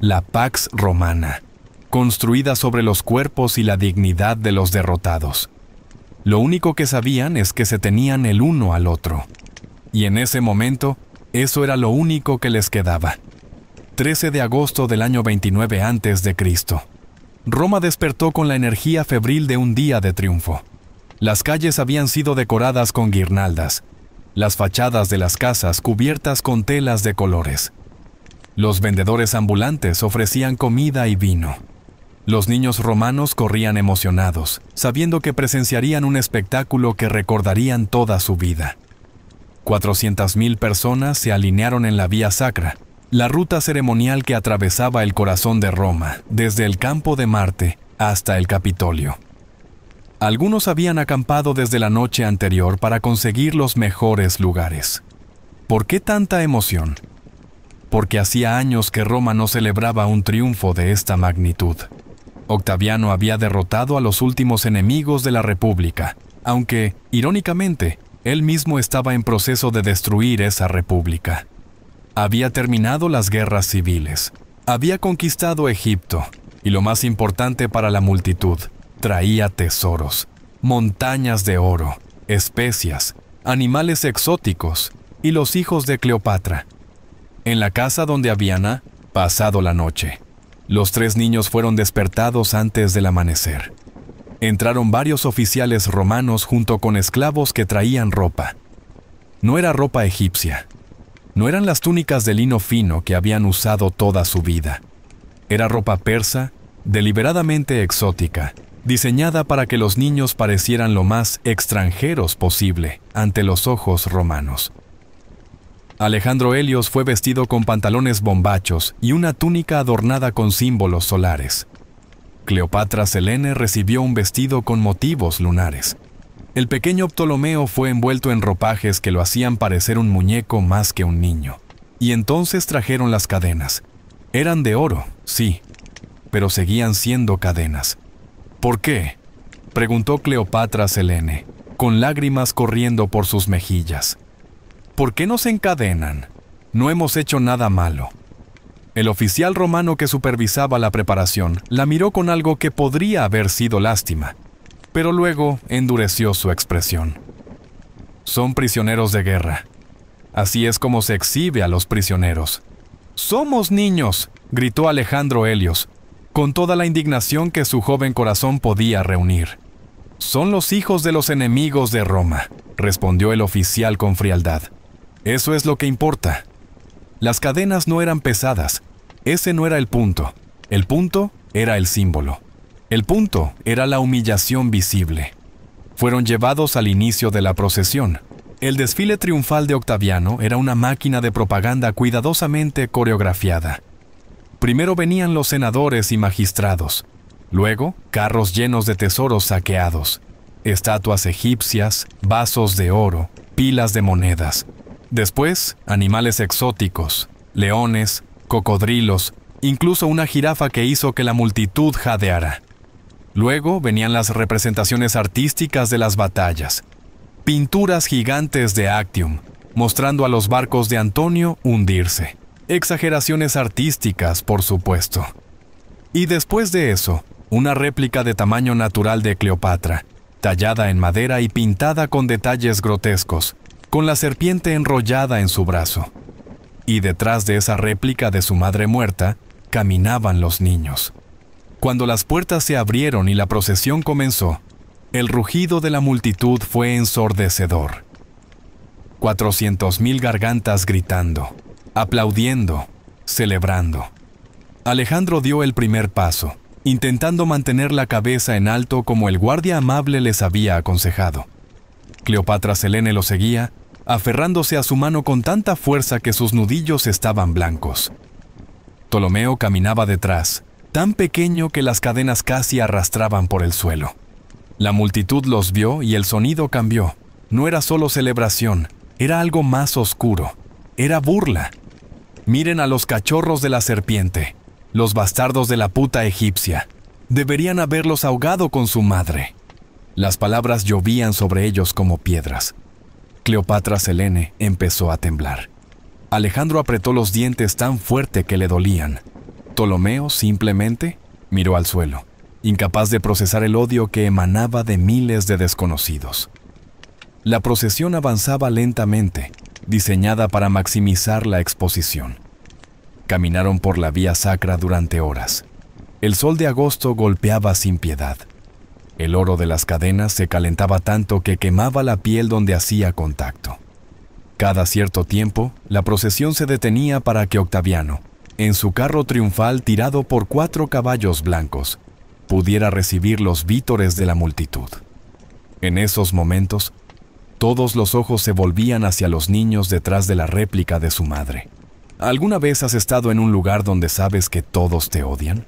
La Pax Romana, construida sobre los cuerpos y la dignidad de los derrotados. Lo único que sabían es que se tenían el uno al otro. Y en ese momento, eso era lo único que les quedaba. 13 de agosto del año 29 a.C. Roma despertó con la energía febril de un día de triunfo. Las calles habían sido decoradas con guirnaldas, las fachadas de las casas cubiertas con telas de colores. Los vendedores ambulantes ofrecían comida y vino. Los niños romanos corrían emocionados, sabiendo que presenciarían un espectáculo que recordarían toda su vida. 400.000 personas se alinearon en la Vía Sacra, la ruta ceremonial que atravesaba el corazón de Roma, desde el Campo de Marte hasta el Capitolio. Algunos habían acampado desde la noche anterior para conseguir los mejores lugares. ¿Por qué tanta emoción? Porque hacía años que Roma no celebraba un triunfo de esta magnitud. Octaviano había derrotado a los últimos enemigos de la República, aunque, irónicamente, él mismo estaba en proceso de destruir esa república. Había terminado las guerras civiles, había conquistado Egipto, y lo más importante para la multitud, traía tesoros, montañas de oro, especias, animales exóticos y los hijos de Cleopatra. En la casa donde habían pasado la noche, los 3 niños fueron despertados antes del amanecer. Entraron varios oficiales romanos junto con esclavos que traían ropa. No era ropa egipcia. No eran las túnicas de lino fino que habían usado toda su vida. Era ropa persa, deliberadamente exótica, diseñada para que los niños parecieran lo más extranjeros posible ante los ojos romanos. Alejandro Helios fue vestido con pantalones bombachos y una túnica adornada con símbolos solares. Cleopatra Selene recibió un vestido con motivos lunares. El pequeño Ptolomeo fue envuelto en ropajes que lo hacían parecer un muñeco más que un niño. Y entonces trajeron las cadenas. Eran de oro, sí, pero seguían siendo cadenas. ¿Por qué?, preguntó Cleopatra Selene, con lágrimas corriendo por sus mejillas. ¿Por qué nos encadenan? No hemos hecho nada malo. El oficial romano que supervisaba la preparación la miró con algo que podría haber sido lástima, pero luego endureció su expresión. Son prisioneros de guerra. Así es como se exhibe a los prisioneros. ¡Somos niños!, gritó Alejandro Helios, con toda la indignación que su joven corazón podía reunir. Son los hijos de los enemigos de Roma, respondió el oficial con frialdad. Eso es lo que importa. Las cadenas no eran pesadas. Ese no era el punto. El punto era el símbolo. El punto era la humillación visible. Fueron llevados al inicio de la procesión. El desfile triunfal de Octaviano era una máquina de propaganda cuidadosamente coreografiada. Primero venían los senadores y magistrados. Luego, carros llenos de tesoros saqueados. Estatuas egipcias, vasos de oro, pilas de monedas. Después, animales exóticos, leones, cocodrilos, incluso una jirafa que hizo que la multitud jadeara. Luego venían las representaciones artísticas de las batallas. Pinturas gigantes de Actium, mostrando a los barcos de Antonio hundirse. Exageraciones artísticas, por supuesto. Y después de eso, una réplica de tamaño natural de Cleopatra, tallada en madera y pintada con detalles grotescos, con la serpiente enrollada en su brazo. Y detrás de esa réplica de su madre muerta, caminaban los niños. Cuando las puertas se abrieron y la procesión comenzó, el rugido de la multitud fue ensordecedor. 400.000 gargantas gritando, aplaudiendo, celebrando. Alejandro dio el primer paso, intentando mantener la cabeza en alto como el guardia amable les había aconsejado. Cleopatra Selene lo seguía, aferrándose a su mano con tanta fuerza que sus nudillos estaban blancos. Ptolomeo caminaba detrás, tan pequeño que las cadenas casi arrastraban por el suelo. La multitud los vio y el sonido cambió. No era solo celebración, era algo más oscuro. Era burla. Miren a los cachorros de la serpiente, los bastardos de la puta egipcia. Deberían haberlos ahogado con su madre. Las palabras llovían sobre ellos como piedras. Cleopatra Selene empezó a temblar. Alejandro apretó los dientes tan fuerte que le dolían. Ptolomeo simplemente miró al suelo, incapaz de procesar el odio que emanaba de miles de desconocidos. La procesión avanzaba lentamente, diseñada para maximizar la exposición. Caminaron por la vía sacra durante horas. El sol de agosto golpeaba sin piedad. El oro de las cadenas se calentaba tanto que quemaba la piel donde hacía contacto. Cada cierto tiempo, la procesión se detenía para que Octaviano, en su carro triunfal tirado por 4 caballos blancos, pudiera recibir los vítores de la multitud. En esos momentos, todos los ojos se volvían hacia los niños detrás de la réplica de su madre. ¿Alguna vez has estado en un lugar donde sabes que todos te odian?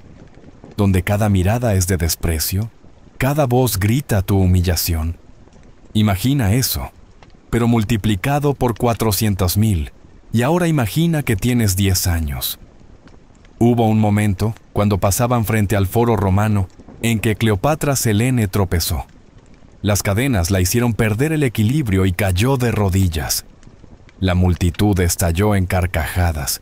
Donde cada mirada es de desprecio, cada voz grita tu humillación. Imagina eso, pero multiplicado por 400,000, y ahora imagina que tienes 10 años. Hubo un momento, cuando pasaban frente al foro romano, en que Cleopatra Selene tropezó. Las cadenas la hicieron perder el equilibrio y cayó de rodillas. La multitud estalló en carcajadas.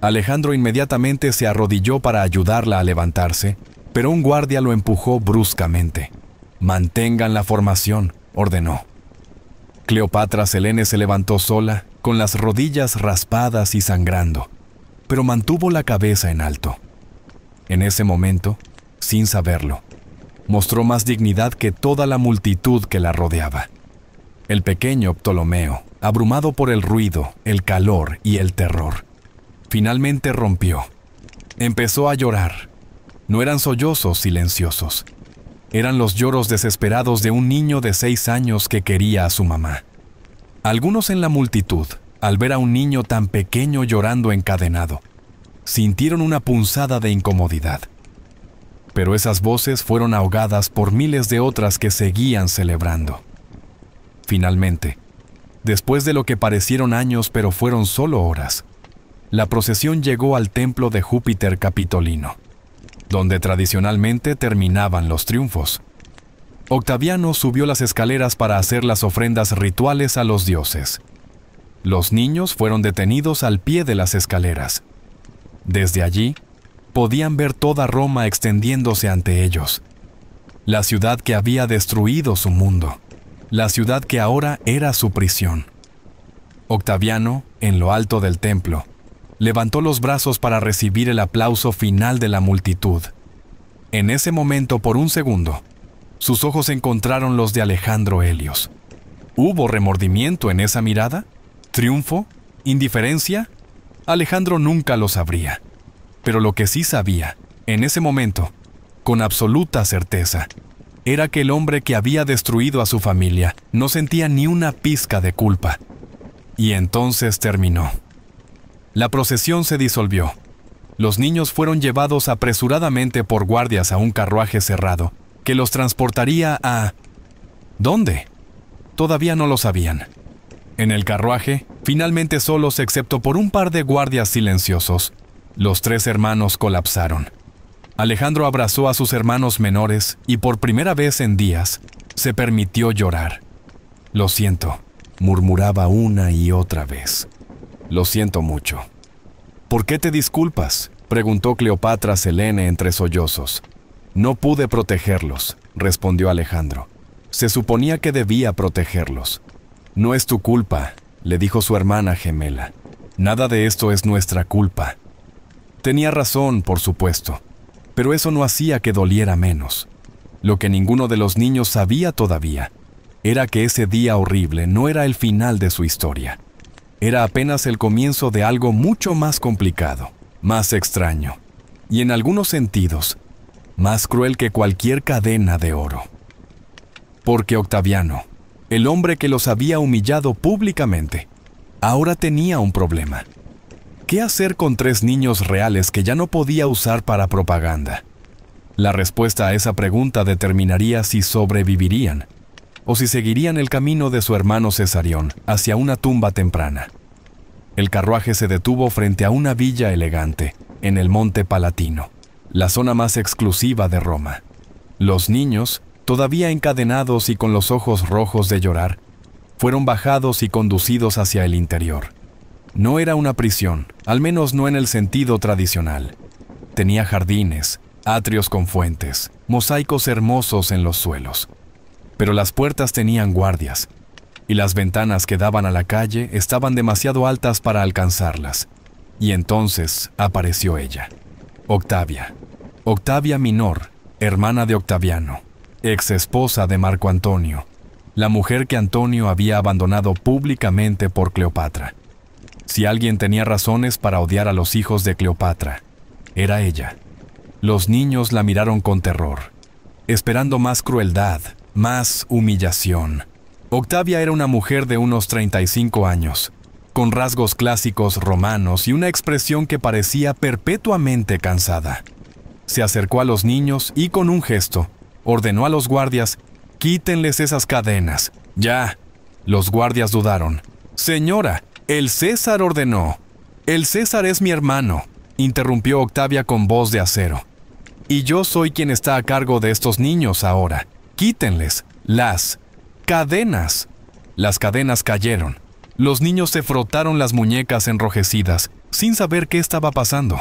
Alejandro inmediatamente se arrodilló para ayudarla a levantarse, pero un guardia lo empujó bruscamente. «Mantengan la formación», ordenó. Cleopatra Selene se levantó sola, con las rodillas raspadas y sangrando, pero mantuvo la cabeza en alto. En ese momento, sin saberlo, mostró más dignidad que toda la multitud que la rodeaba. El pequeño Ptolomeo, abrumado por el ruido, el calor y el terror, finalmente rompió. Empezó a llorar. No eran sollozos silenciosos. Eran los lloros desesperados de un niño de 6 años que quería a su mamá. Algunos en la multitud, al ver a un niño tan pequeño llorando encadenado, sintieron una punzada de incomodidad. Pero esas voces fueron ahogadas por miles de otras que seguían celebrando. Finalmente, después de lo que parecieron años pero fueron solo horas, la procesión llegó al templo de Júpiter Capitolino, donde tradicionalmente terminaban los triunfos. Octaviano subió las escaleras para hacer las ofrendas rituales a los dioses. Los niños fueron detenidos al pie de las escaleras. Desde allí, podían ver toda Roma extendiéndose ante ellos. La ciudad que había destruido su mundo. La ciudad que ahora era su prisión. Octaviano, en lo alto del templo, levantó los brazos para recibir el aplauso final de la multitud. En ese momento, por un segundo, sus ojos encontraron los de Alejandro Helios. ¿Hubo remordimiento en esa mirada? ¿Triunfo? ¿Indiferencia? Alejandro nunca lo sabría. Pero lo que sí sabía, en ese momento, con absoluta certeza, era que el hombre que había destruido a su familia no sentía ni una pizca de culpa. Y entonces terminó. La procesión se disolvió. Los niños fueron llevados apresuradamente por guardias a un carruaje cerrado que los transportaría a... ¿Dónde? Todavía no lo sabían. En el carruaje, finalmente solos excepto por un par de guardias silenciosos, los 3 hermanos colapsaron. Alejandro abrazó a sus hermanos menores y por primera vez en días se permitió llorar. «Lo siento», murmuraba una y otra vez. «Lo siento mucho». «¿Por qué te disculpas?», preguntó Cleopatra Selene entre sollozos. «No pude protegerlos», respondió Alejandro. «Se suponía que debía protegerlos». «No es tu culpa», le dijo su hermana gemela. «Nada de esto es nuestra culpa». Tenía razón, por supuesto, pero eso no hacía que doliera menos. Lo que ninguno de los niños sabía todavía era que ese día horrible no era el final de su historia. Era apenas el comienzo de algo mucho más complicado, más extraño, y en algunos sentidos, más cruel que cualquier cadena de oro. Porque Octaviano, el hombre que los había humillado públicamente, ahora tenía un problema. ¿Qué hacer con 3 niños reales que ya no podía usar para propaganda? La respuesta a esa pregunta determinaría si sobrevivirían o si seguirían el camino de su hermano Cesarión hacia una tumba temprana. El carruaje se detuvo frente a una villa elegante, en el Monte Palatino, la zona más exclusiva de Roma. Los niños, todavía encadenados y con los ojos rojos de llorar, fueron bajados y conducidos hacia el interior. No era una prisión, al menos no en el sentido tradicional. Tenía jardines, atrios con fuentes, mosaicos hermosos en los suelos. Pero las puertas tenían guardias, y las ventanas que daban a la calle estaban demasiado altas para alcanzarlas. Y entonces apareció ella, Octavia. Octavia Minor, hermana de Octaviano, ex esposa de Marco Antonio, la mujer que Antonio había abandonado públicamente por Cleopatra. Si alguien tenía razones para odiar a los hijos de Cleopatra, era ella. Los niños la miraron con terror, esperando más crueldad, más humillación. Octavia era una mujer de unos 35 años, con rasgos clásicos romanos y una expresión que parecía perpetuamente cansada. Se acercó a los niños y con un gesto ordenó a los guardias: «Quítenles esas cadenas, ya». Los guardias dudaron. «Señora, el César ordenó». «El César es mi hermano», interrumpió Octavia con voz de acero. «Y yo soy quien está a cargo de estos niños ahora. Quítenles las cadenas». Las cadenas cayeron. Los niños se frotaron las muñecas enrojecidas, sin saber qué estaba pasando.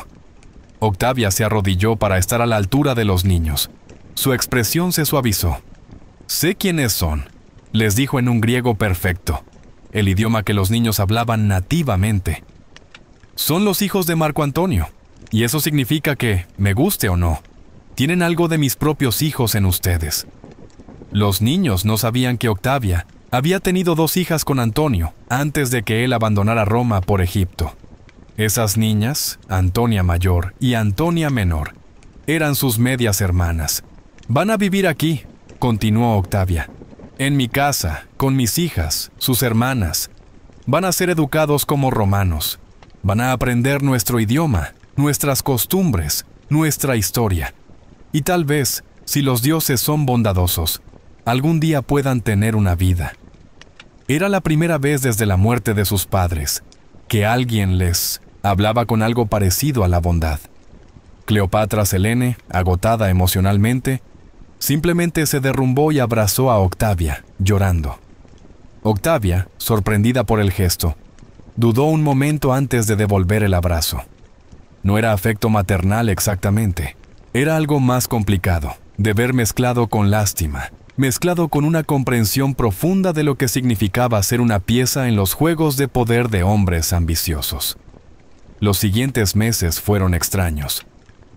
Octavia se arrodilló para estar a la altura de los niños. Su expresión se suavizó. «Sé quiénes son», les dijo en un griego perfecto, el idioma que los niños hablaban nativamente. «Son los hijos de Marco Antonio, y eso significa que, me guste o no, tienen algo de mis propios hijos en ustedes». Los niños no sabían que Octavia había tenido 2 hijas con Antonio antes de que él abandonara Roma por Egipto. Esas niñas, Antonia Mayor y Antonia Menor, eran sus medias hermanas. «Van a vivir aquí», continuó Octavia, «en mi casa, con mis hijas, sus hermanas. Van a ser educados como romanos. Van a aprender nuestro idioma, nuestras costumbres, nuestra historia. Y tal vez, si los dioses son bondadosos, algún día puedan tener una vida». Era la primera vez desde la muerte de sus padres que alguien les hablaba con algo parecido a la bondad. Cleopatra Selene, agotada emocionalmente, simplemente se derrumbó y abrazó a Octavia, llorando. Octavia, sorprendida por el gesto, dudó un momento antes de devolver el abrazo. No era afecto maternal exactamente, era algo más complicado, de ver mezclado con lástima, mezclado con una comprensión profunda de lo que significaba ser una pieza en los juegos de poder de hombres ambiciosos. Los siguientes meses fueron extraños.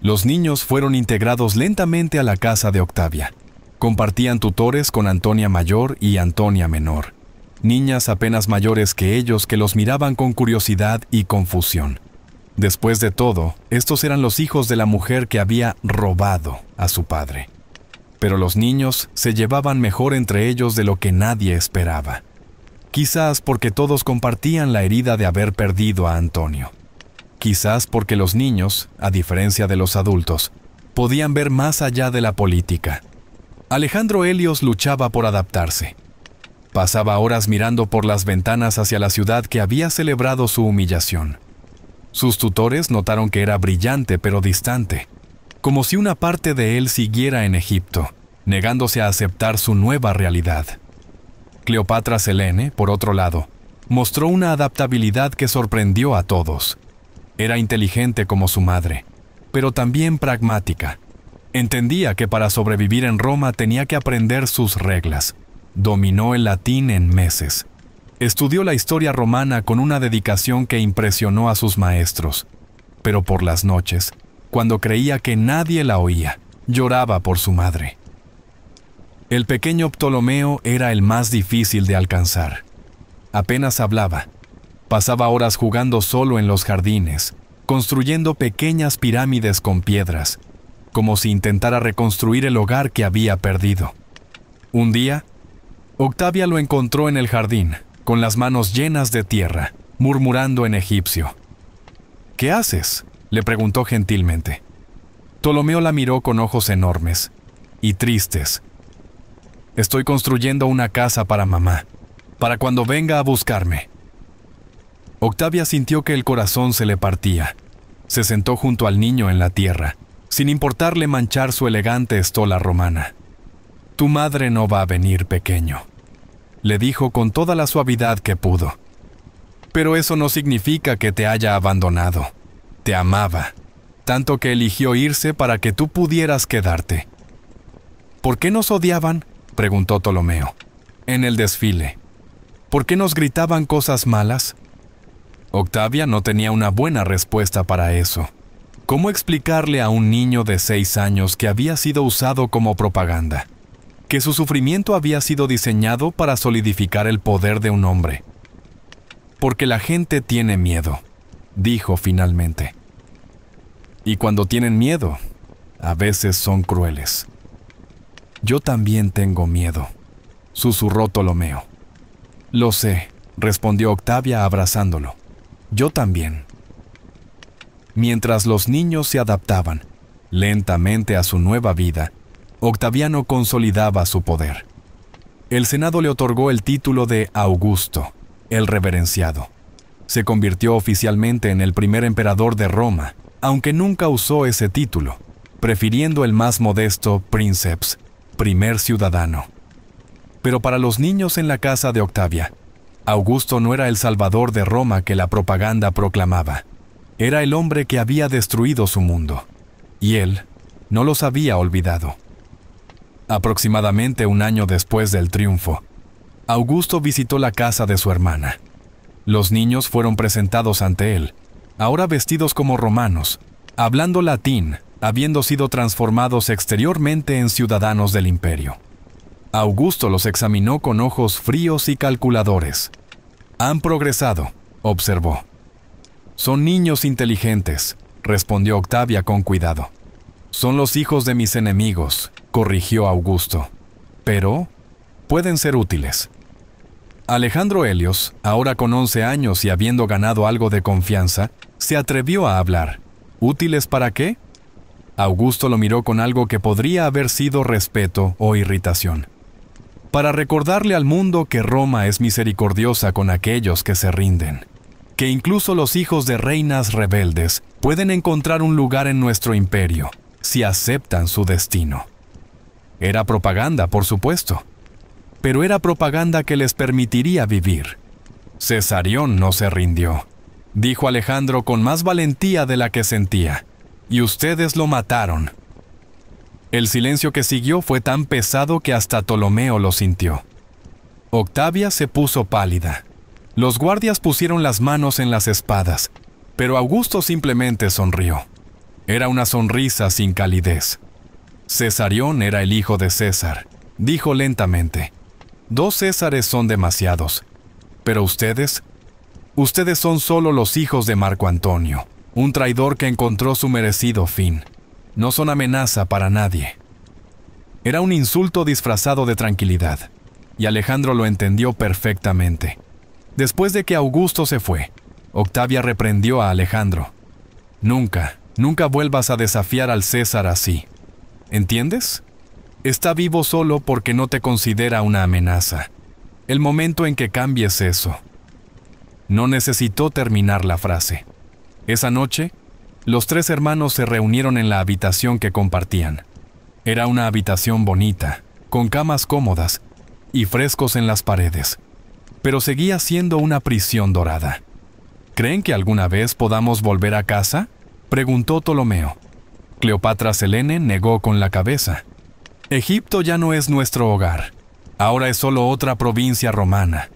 Los niños fueron integrados lentamente a la casa de Octavia. Compartían tutores con Antonia Mayor y Antonia Menor, niñas apenas mayores que ellos que los miraban con curiosidad y confusión. Después de todo, estos eran los hijos de la mujer que había robado a su padre. Pero los niños se llevaban mejor entre ellos de lo que nadie esperaba. Quizás porque todos compartían la herida de haber perdido a Antonio. Quizás porque los niños, a diferencia de los adultos, podían ver más allá de la política. Alejandro Helios luchaba por adaptarse. Pasaba horas mirando por las ventanas hacia la ciudad que había celebrado su humillación. Sus tutores notaron que era brillante pero distante, como si una parte de él siguiera en Egipto, negándose a aceptar su nueva realidad. Cleopatra Selene, por otro lado, mostró una adaptabilidad que sorprendió a todos. Era inteligente como su madre, pero también pragmática. Entendía que para sobrevivir en Roma tenía que aprender sus reglas. Dominó el latín en meses. Estudió la historia romana con una dedicación que impresionó a sus maestros. Pero por las noches, cuando creía que nadie la oía, lloraba por su madre. El pequeño Ptolomeo era el más difícil de alcanzar. Apenas hablaba. Pasaba horas jugando solo en los jardines, construyendo pequeñas pirámides con piedras, como si intentara reconstruir el hogar que había perdido. Un día, Octavia lo encontró en el jardín, con las manos llenas de tierra, murmurando en egipcio. «¿Qué haces?», le preguntó gentilmente. Ptolomeo la miró con ojos enormes y tristes. «Estoy construyendo una casa para mamá, para cuando venga a buscarme». Octavia sintió que el corazón se le partía. Se sentó junto al niño en la tierra, sin importarle manchar su elegante estola romana. «Tu madre no va a venir, pequeño», le dijo con toda la suavidad que pudo. «Pero eso no significa que te haya abandonado. Te amaba, tanto que eligió irse para que tú pudieras quedarte». «¿Por qué nos odiaban?», preguntó Ptolomeo. «En el desfile. ¿Por qué nos gritaban cosas malas?». Octavia no tenía una buena respuesta para eso. ¿Cómo explicarle a un niño de 6 años que había sido usado como propaganda? Que su sufrimiento había sido diseñado para solidificar el poder de un hombre. Porque la gente tiene miedo, dijo finalmente. Y cuando tienen miedo, a veces son crueles. Yo también tengo miedo, susurró Ptolomeo. Lo sé, respondió Octavia abrazándolo. Yo también. Mientras los niños se adaptaban lentamente a su nueva vida, Octaviano consolidaba su poder. El Senado le otorgó el título de Augusto, el reverenciado. Se convirtió oficialmente en el primer emperador de Roma, aunque nunca usó ese título, prefiriendo el más modesto princeps, primer ciudadano. Pero para los niños en la casa de Octavia, Augusto no era el salvador de Roma que la propaganda proclamaba. Era el hombre que había destruido su mundo, y él no los había olvidado. Aproximadamente un año después del triunfo, Augusto visitó la casa de su hermana. Los niños fueron presentados ante él, ahora vestidos como romanos, hablando latín, habiendo sido transformados exteriormente en ciudadanos del imperio. Augusto los examinó con ojos fríos y calculadores. Han progresado, observó. Son niños inteligentes, respondió Octavia con cuidado. Son los hijos de mis enemigos, corrigió Augusto. Pero pueden ser útiles. Alejandro Helios, ahora con 11 años y habiendo ganado algo de confianza, se atrevió a hablar. ¿Útiles para qué? Augusto lo miró con algo que podría haber sido respeto o irritación. Para recordarle al mundo que Roma es misericordiosa con aquellos que se rinden, que incluso los hijos de reinas rebeldes pueden encontrar un lugar en nuestro imperio si aceptan su destino. Era propaganda, por supuesto, pero era propaganda que les permitiría vivir. Cesarión no se rindió, dijo Alejandro con más valentía de la que sentía, y ustedes lo mataron. El silencio que siguió fue tan pesado que hasta Ptolomeo lo sintió. Octavia se puso pálida. Los guardias pusieron las manos en las espadas, pero Augusto simplemente sonrió. Era una sonrisa sin calidez. Cesarión era el hijo de César, dijo lentamente. 2 Césares son demasiados. Pero ustedes son solo los hijos de Marco Antonio, un traidor que encontró su merecido fin. No son amenaza para nadie. Era un insulto disfrazado de tranquilidad, y Alejandro lo entendió perfectamente. Después de que Augusto se fue, Octavia reprendió a Alejandro. Nunca vuelvas a desafiar al César así. ¿Entiendes? Está vivo solo porque no te considera una amenaza. El momento en que cambies eso. No necesitó terminar la frase. Esa noche, los 3 hermanos se reunieron en la habitación que compartían. Era una habitación bonita, con camas cómodas y frescos en las paredes, pero seguía siendo una prisión dorada. ¿Creen que alguna vez podamos volver a casa?, preguntó Ptolomeo. Cleopatra Selene negó con la cabeza. Egipto ya no es nuestro hogar. Ahora es solo otra provincia romana.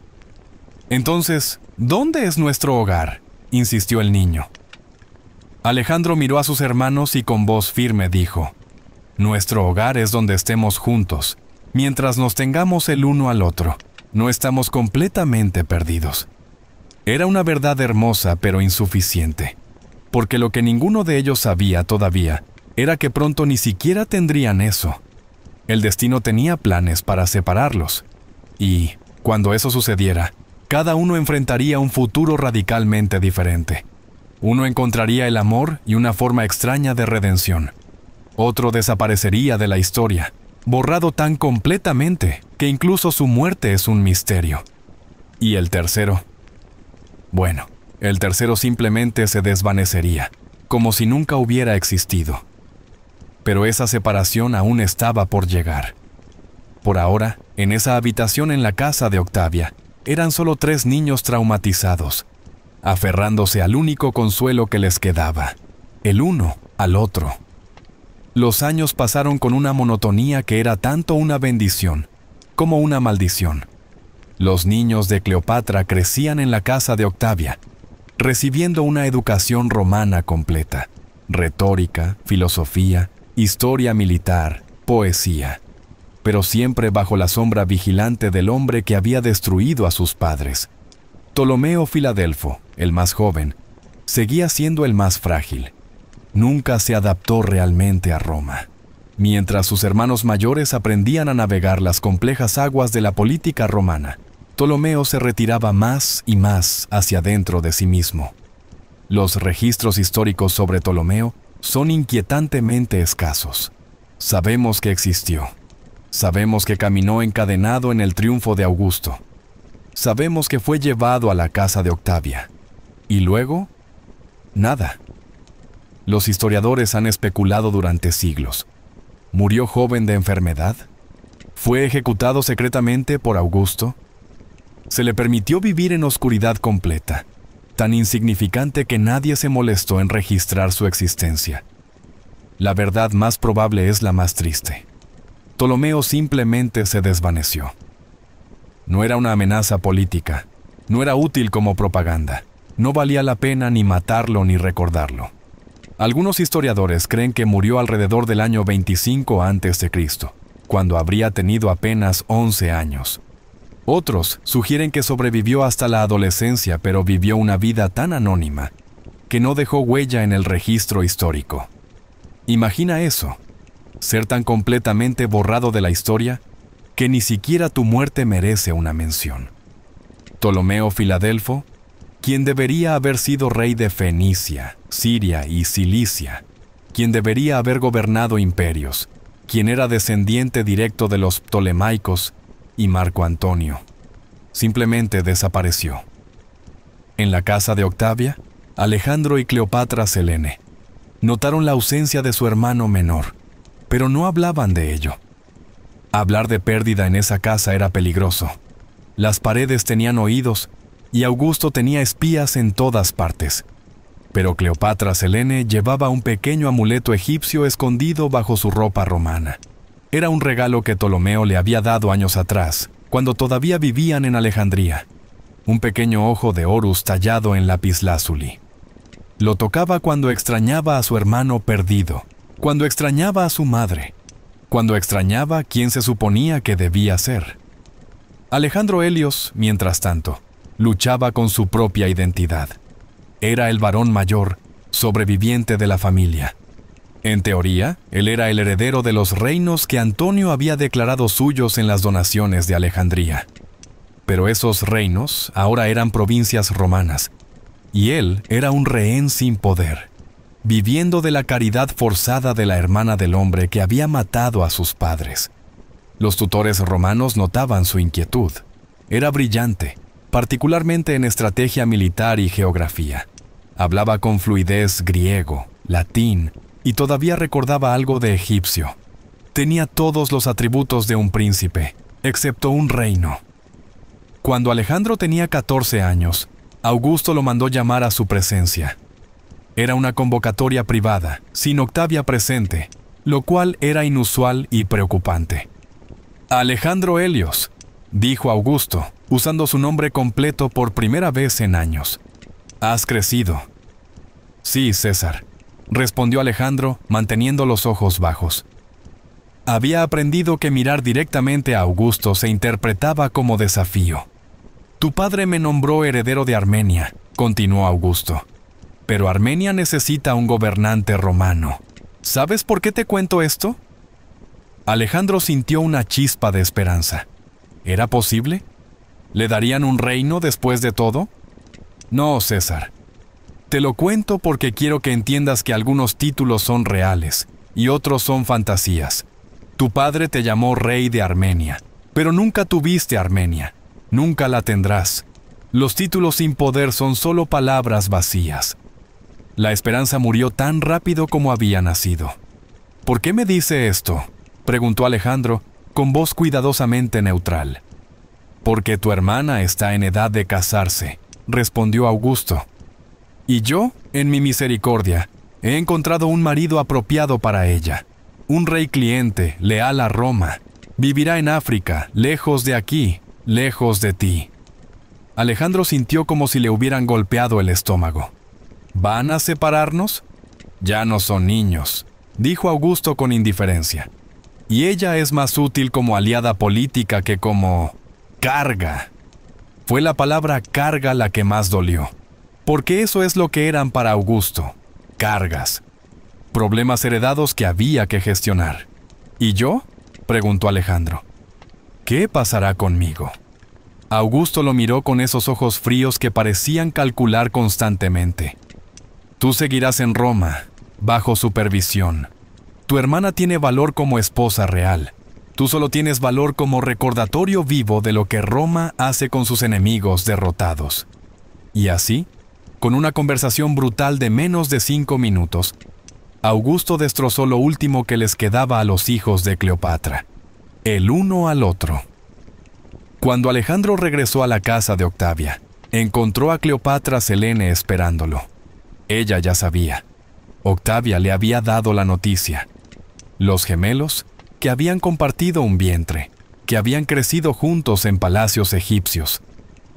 Entonces, ¿dónde es nuestro hogar?, insistió el niño. Alejandro miró a sus hermanos y con voz firme dijo: Nuestro hogar es donde estemos juntos, mientras nos tengamos el uno al otro. No estamos completamente perdidos. Era una verdad hermosa pero insuficiente, porque lo que ninguno de ellos sabía todavía era que pronto ni siquiera tendrían eso. El destino tenía planes para separarlos, y, cuando eso sucediera, cada uno enfrentaría un futuro radicalmente diferente. Uno encontraría el amor y una forma extraña de redención. Otro desaparecería de la historia, borrado tan completamente que incluso su muerte es un misterio. ¿Y el tercero? Bueno, el tercero simplemente se desvanecería, como si nunca hubiera existido. Pero esa separación aún estaba por llegar. Por ahora, en esa habitación en la casa de Octavia, eran solo 3 niños traumatizados, aferrándose al único consuelo que les quedaba, el uno al otro. Los años pasaron con una monotonía que era tanto una bendición como una maldición. Los niños de Cleopatra crecían en la casa de Octavia, recibiendo una educación romana completa: retórica, filosofía, historia militar, poesía, pero siempre bajo la sombra vigilante del hombre que había destruido a sus padres. Ptolomeo Filadelfo, el más joven, seguía siendo el más frágil. Nunca se adaptó realmente a Roma. Mientras sus hermanos mayores aprendían a navegar las complejas aguas de la política romana, Ptolomeo se retiraba más y más hacia dentro de sí mismo. Los registros históricos sobre Ptolomeo son inquietantemente escasos. Sabemos que existió. Sabemos que caminó encadenado en el triunfo de Augusto. Sabemos que fue llevado a la casa de Octavia. Y luego, nada. Los historiadores han especulado durante siglos. ¿Murió joven de enfermedad? ¿Fue ejecutado secretamente por Augusto? Se le permitió vivir en oscuridad completa, tan insignificante que nadie se molestó en registrar su existencia. La verdad más probable es la más triste. Ptolomeo simplemente se desvaneció. No era una amenaza política, no era útil como propaganda, no valía la pena ni matarlo ni recordarlo. Algunos historiadores creen que murió alrededor del año 25 a.C., cuando habría tenido apenas 11 años. Otros sugieren que sobrevivió hasta la adolescencia, pero vivió una vida tan anónima que no dejó huella en el registro histórico. Imagina eso, ser tan completamente borrado de la historia que ni siquiera tu muerte merece una mención. Ptolomeo Filadelfo, quien debería haber sido rey de Fenicia, Siria y Cilicia, quien debería haber gobernado imperios, quien era descendiente directo de los ptolemaicos y Marco Antonio, simplemente desapareció. En la casa de Octavia, Alejandro y Cleopatra Selene notaron la ausencia de su hermano menor, pero no hablaban de ello. Hablar de pérdida en esa casa era peligroso. Las paredes tenían oídos y Augusto tenía espías en todas partes. Pero Cleopatra Selene llevaba un pequeño amuleto egipcio escondido bajo su ropa romana. Era un regalo que Ptolomeo le había dado años atrás, cuando todavía vivían en Alejandría. Un pequeño ojo de Horus tallado en lapislázuli. Lo tocaba cuando extrañaba a su hermano perdido, cuando extrañaba a su madre, cuando extrañaba quién se suponía que debía ser. Alejandro Helios, mientras tanto, luchaba con su propia identidad. Era el varón mayor, sobreviviente de la familia. En teoría, él era el heredero de los reinos que Antonio había declarado suyos en las donaciones de Alejandría. Pero esos reinos ahora eran provincias romanas, y él era un rehén sin poder, viviendo de la caridad forzada de la hermana del hombre que había matado a sus padres. Los tutores romanos notaban su inquietud. Era brillante, particularmente en estrategia militar y geografía. Hablaba con fluidez griego, latín, y todavía recordaba algo de egipcio. Tenía todos los atributos de un príncipe, excepto un reino. Cuando Alejandro tenía 14 años, Augusto lo mandó llamar a su presencia. Era una convocatoria privada, sin Octavia presente, lo cual era inusual y preocupante. «Alejandro Helios», dijo Augusto, usando su nombre completo por primera vez en años. «Has crecido». «Sí, César», respondió Alejandro, manteniendo los ojos bajos. Había aprendido que mirar directamente a Augusto se interpretaba como desafío. «Tu padre me nombró heredero de Armenia», continuó Augusto. «Pero Armenia necesita un gobernante romano. ¿Sabes por qué te cuento esto?» Alejandro sintió una chispa de esperanza. ¿Era posible? ¿Le darían un reino después de todo? No, César. Te lo cuento porque quiero que entiendas que algunos títulos son reales y otros son fantasías. Tu padre te llamó rey de Armenia, pero nunca tuviste Armenia. Nunca la tendrás. Los títulos sin poder son solo palabras vacías. La esperanza murió tan rápido como había nacido. ¿Por qué me dice esto?, preguntó Alejandro, con voz cuidadosamente neutral. «Porque tu hermana está en edad de casarse», respondió Augusto. «Y yo, en mi misericordia, he encontrado un marido apropiado para ella. Un rey cliente, leal a Roma. Vivirá en África, lejos de aquí, lejos de ti». Alejandro sintió como si le hubieran golpeado el estómago. ¿Van a separarnos? Ya no son niños, dijo Augusto con indiferencia. Y ella es más útil como aliada política que como carga. Fue la palabra carga la que más dolió, porque eso es lo que eran para Augusto, cargas. Problemas heredados que había que gestionar. ¿Y yo?, preguntó Alejandro. ¿Qué pasará conmigo? Augusto lo miró con esos ojos fríos que parecían calcular constantemente. Tú seguirás en Roma, bajo supervisión. Tu hermana tiene valor como esposa real. Tú solo tienes valor como recordatorio vivo de lo que Roma hace con sus enemigos derrotados. Y así, con una conversación brutal de menos de 5 minutos, Augusto destrozó lo último que les quedaba a los hijos de Cleopatra, el uno al otro. Cuando Alejandro regresó a la casa de Octavia, encontró a Cleopatra Selene esperándolo. Ella ya sabía. Octavia le había dado la noticia. Los gemelos, que habían compartido un vientre, que habían crecido juntos en palacios egipcios,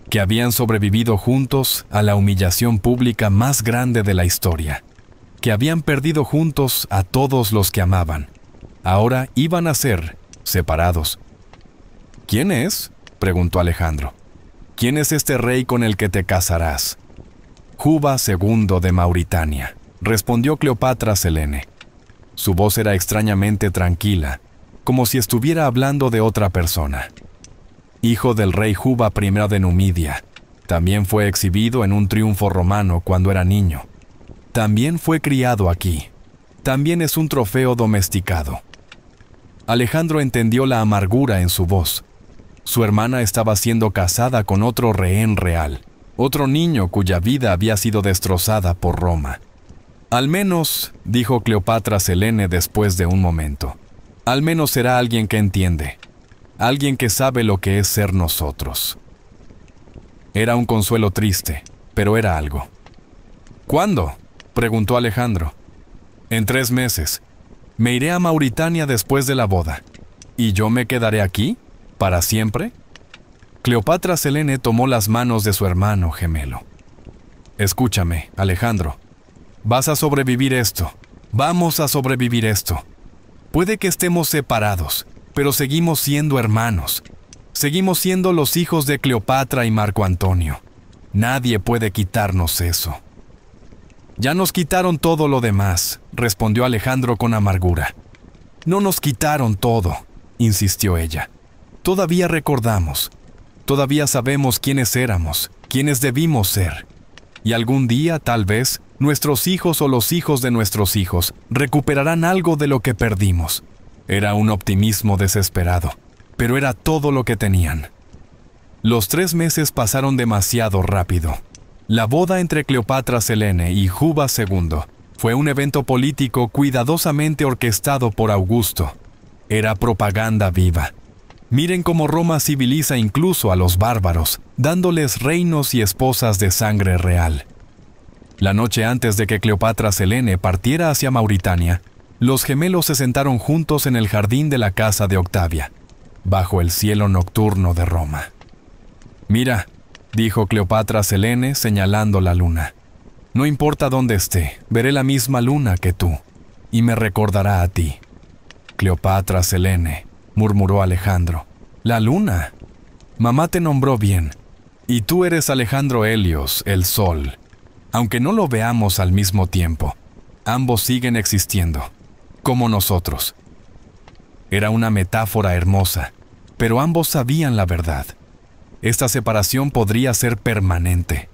que habían sobrevivido juntos a la humillación pública más grande de la historia, que habían perdido juntos a todos los que amaban, ahora iban a ser separados. ¿Quién es?, preguntó Alejandro. ¿Quién es este rey con el que te casarás? Juba II de Mauritania, respondió Cleopatra Selene. Su voz era extrañamente tranquila, como si estuviera hablando de otra persona. Hijo del rey Juba I de Numidia, también fue exhibido en un triunfo romano cuando era niño. También fue criado aquí. También es un trofeo domesticado. Alejandro entendió la amargura en su voz. Su hermana estaba siendo casada con otro rehén real, otro niño cuya vida había sido destrozada por Roma. Al menos, dijo Cleopatra Selene después de un momento, al menos será alguien que entiende, alguien que sabe lo que es ser nosotros. Era un consuelo triste, pero era algo. ¿Cuándo?, preguntó Alejandro. En 3 meses. Me iré a Mauritania después de la boda. ¿Y yo me quedaré aquí? ¿Para siempre? Cleopatra Selene tomó las manos de su hermano gemelo. Escúchame, Alejandro. Vas a sobrevivir esto. Vamos a sobrevivir esto. Puede que estemos separados, pero seguimos siendo hermanos. Seguimos siendo los hijos de Cleopatra y Marco Antonio. Nadie puede quitarnos eso. Ya nos quitaron todo lo demás, respondió Alejandro con amargura. No nos quitaron todo, insistió ella. Todavía recordamos, todavía sabemos quiénes éramos, quiénes debimos ser. Y algún día, tal vez, nuestros hijos o los hijos de nuestros hijos recuperarán algo de lo que perdimos. Era un optimismo desesperado, pero era todo lo que tenían. Los 3 meses pasaron demasiado rápido. La boda entre Cleopatra Selene y Juba II fue un evento político cuidadosamente orquestado por Augusto. Era propaganda viva. Miren cómo Roma civiliza incluso a los bárbaros, dándoles reinos y esposas de sangre real. La noche antes de que Cleopatra Selene partiera hacia Mauritania, los gemelos se sentaron juntos en el jardín de la casa de Octavia, bajo el cielo nocturno de Roma. «Mira», dijo Cleopatra Selene señalando la luna. «No importa dónde esté, veré la misma luna que tú, y me recordará a ti». «Cleopatra Selene», murmuró Alejandro. «La luna. Mamá te nombró bien. Y tú eres Alejandro Helios, el sol. Aunque no lo veamos al mismo tiempo, ambos siguen existiendo, como nosotros». Era una metáfora hermosa, pero ambos sabían la verdad. Esta separación podría ser permanente.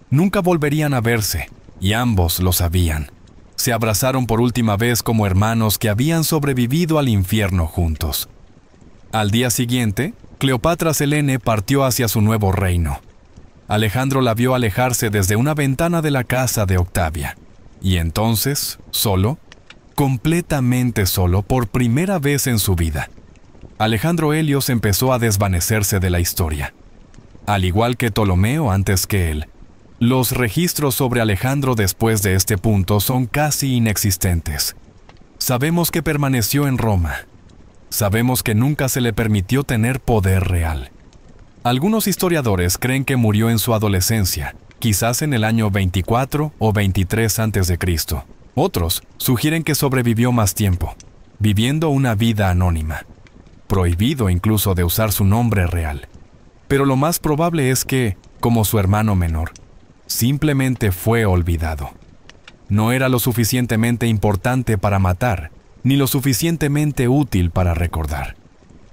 Nunca volverían a verse, y ambos lo sabían. Se abrazaron por última vez como hermanos que habían sobrevivido al infierno juntos. Al día siguiente, Cleopatra Selene partió hacia su nuevo reino. Alejandro la vio alejarse desde una ventana de la casa de Octavia. Y entonces, solo, completamente solo, por primera vez en su vida, Alejandro Helios empezó a desvanecerse de la historia. Al igual que Ptolomeo antes que él, los registros sobre Alejandro después de este punto son casi inexistentes. Sabemos que permaneció en Roma. Sabemos que nunca se le permitió tener poder real. Algunos historiadores creen que murió en su adolescencia, quizás en el año 24 o 23 a.C. Otros sugieren que sobrevivió más tiempo, viviendo una vida anónima, prohibido incluso de usar su nombre real. Pero lo más probable es que, como su hermano menor, simplemente fue olvidado. No era lo suficientemente importante para matar, ni lo suficientemente útil para recordar.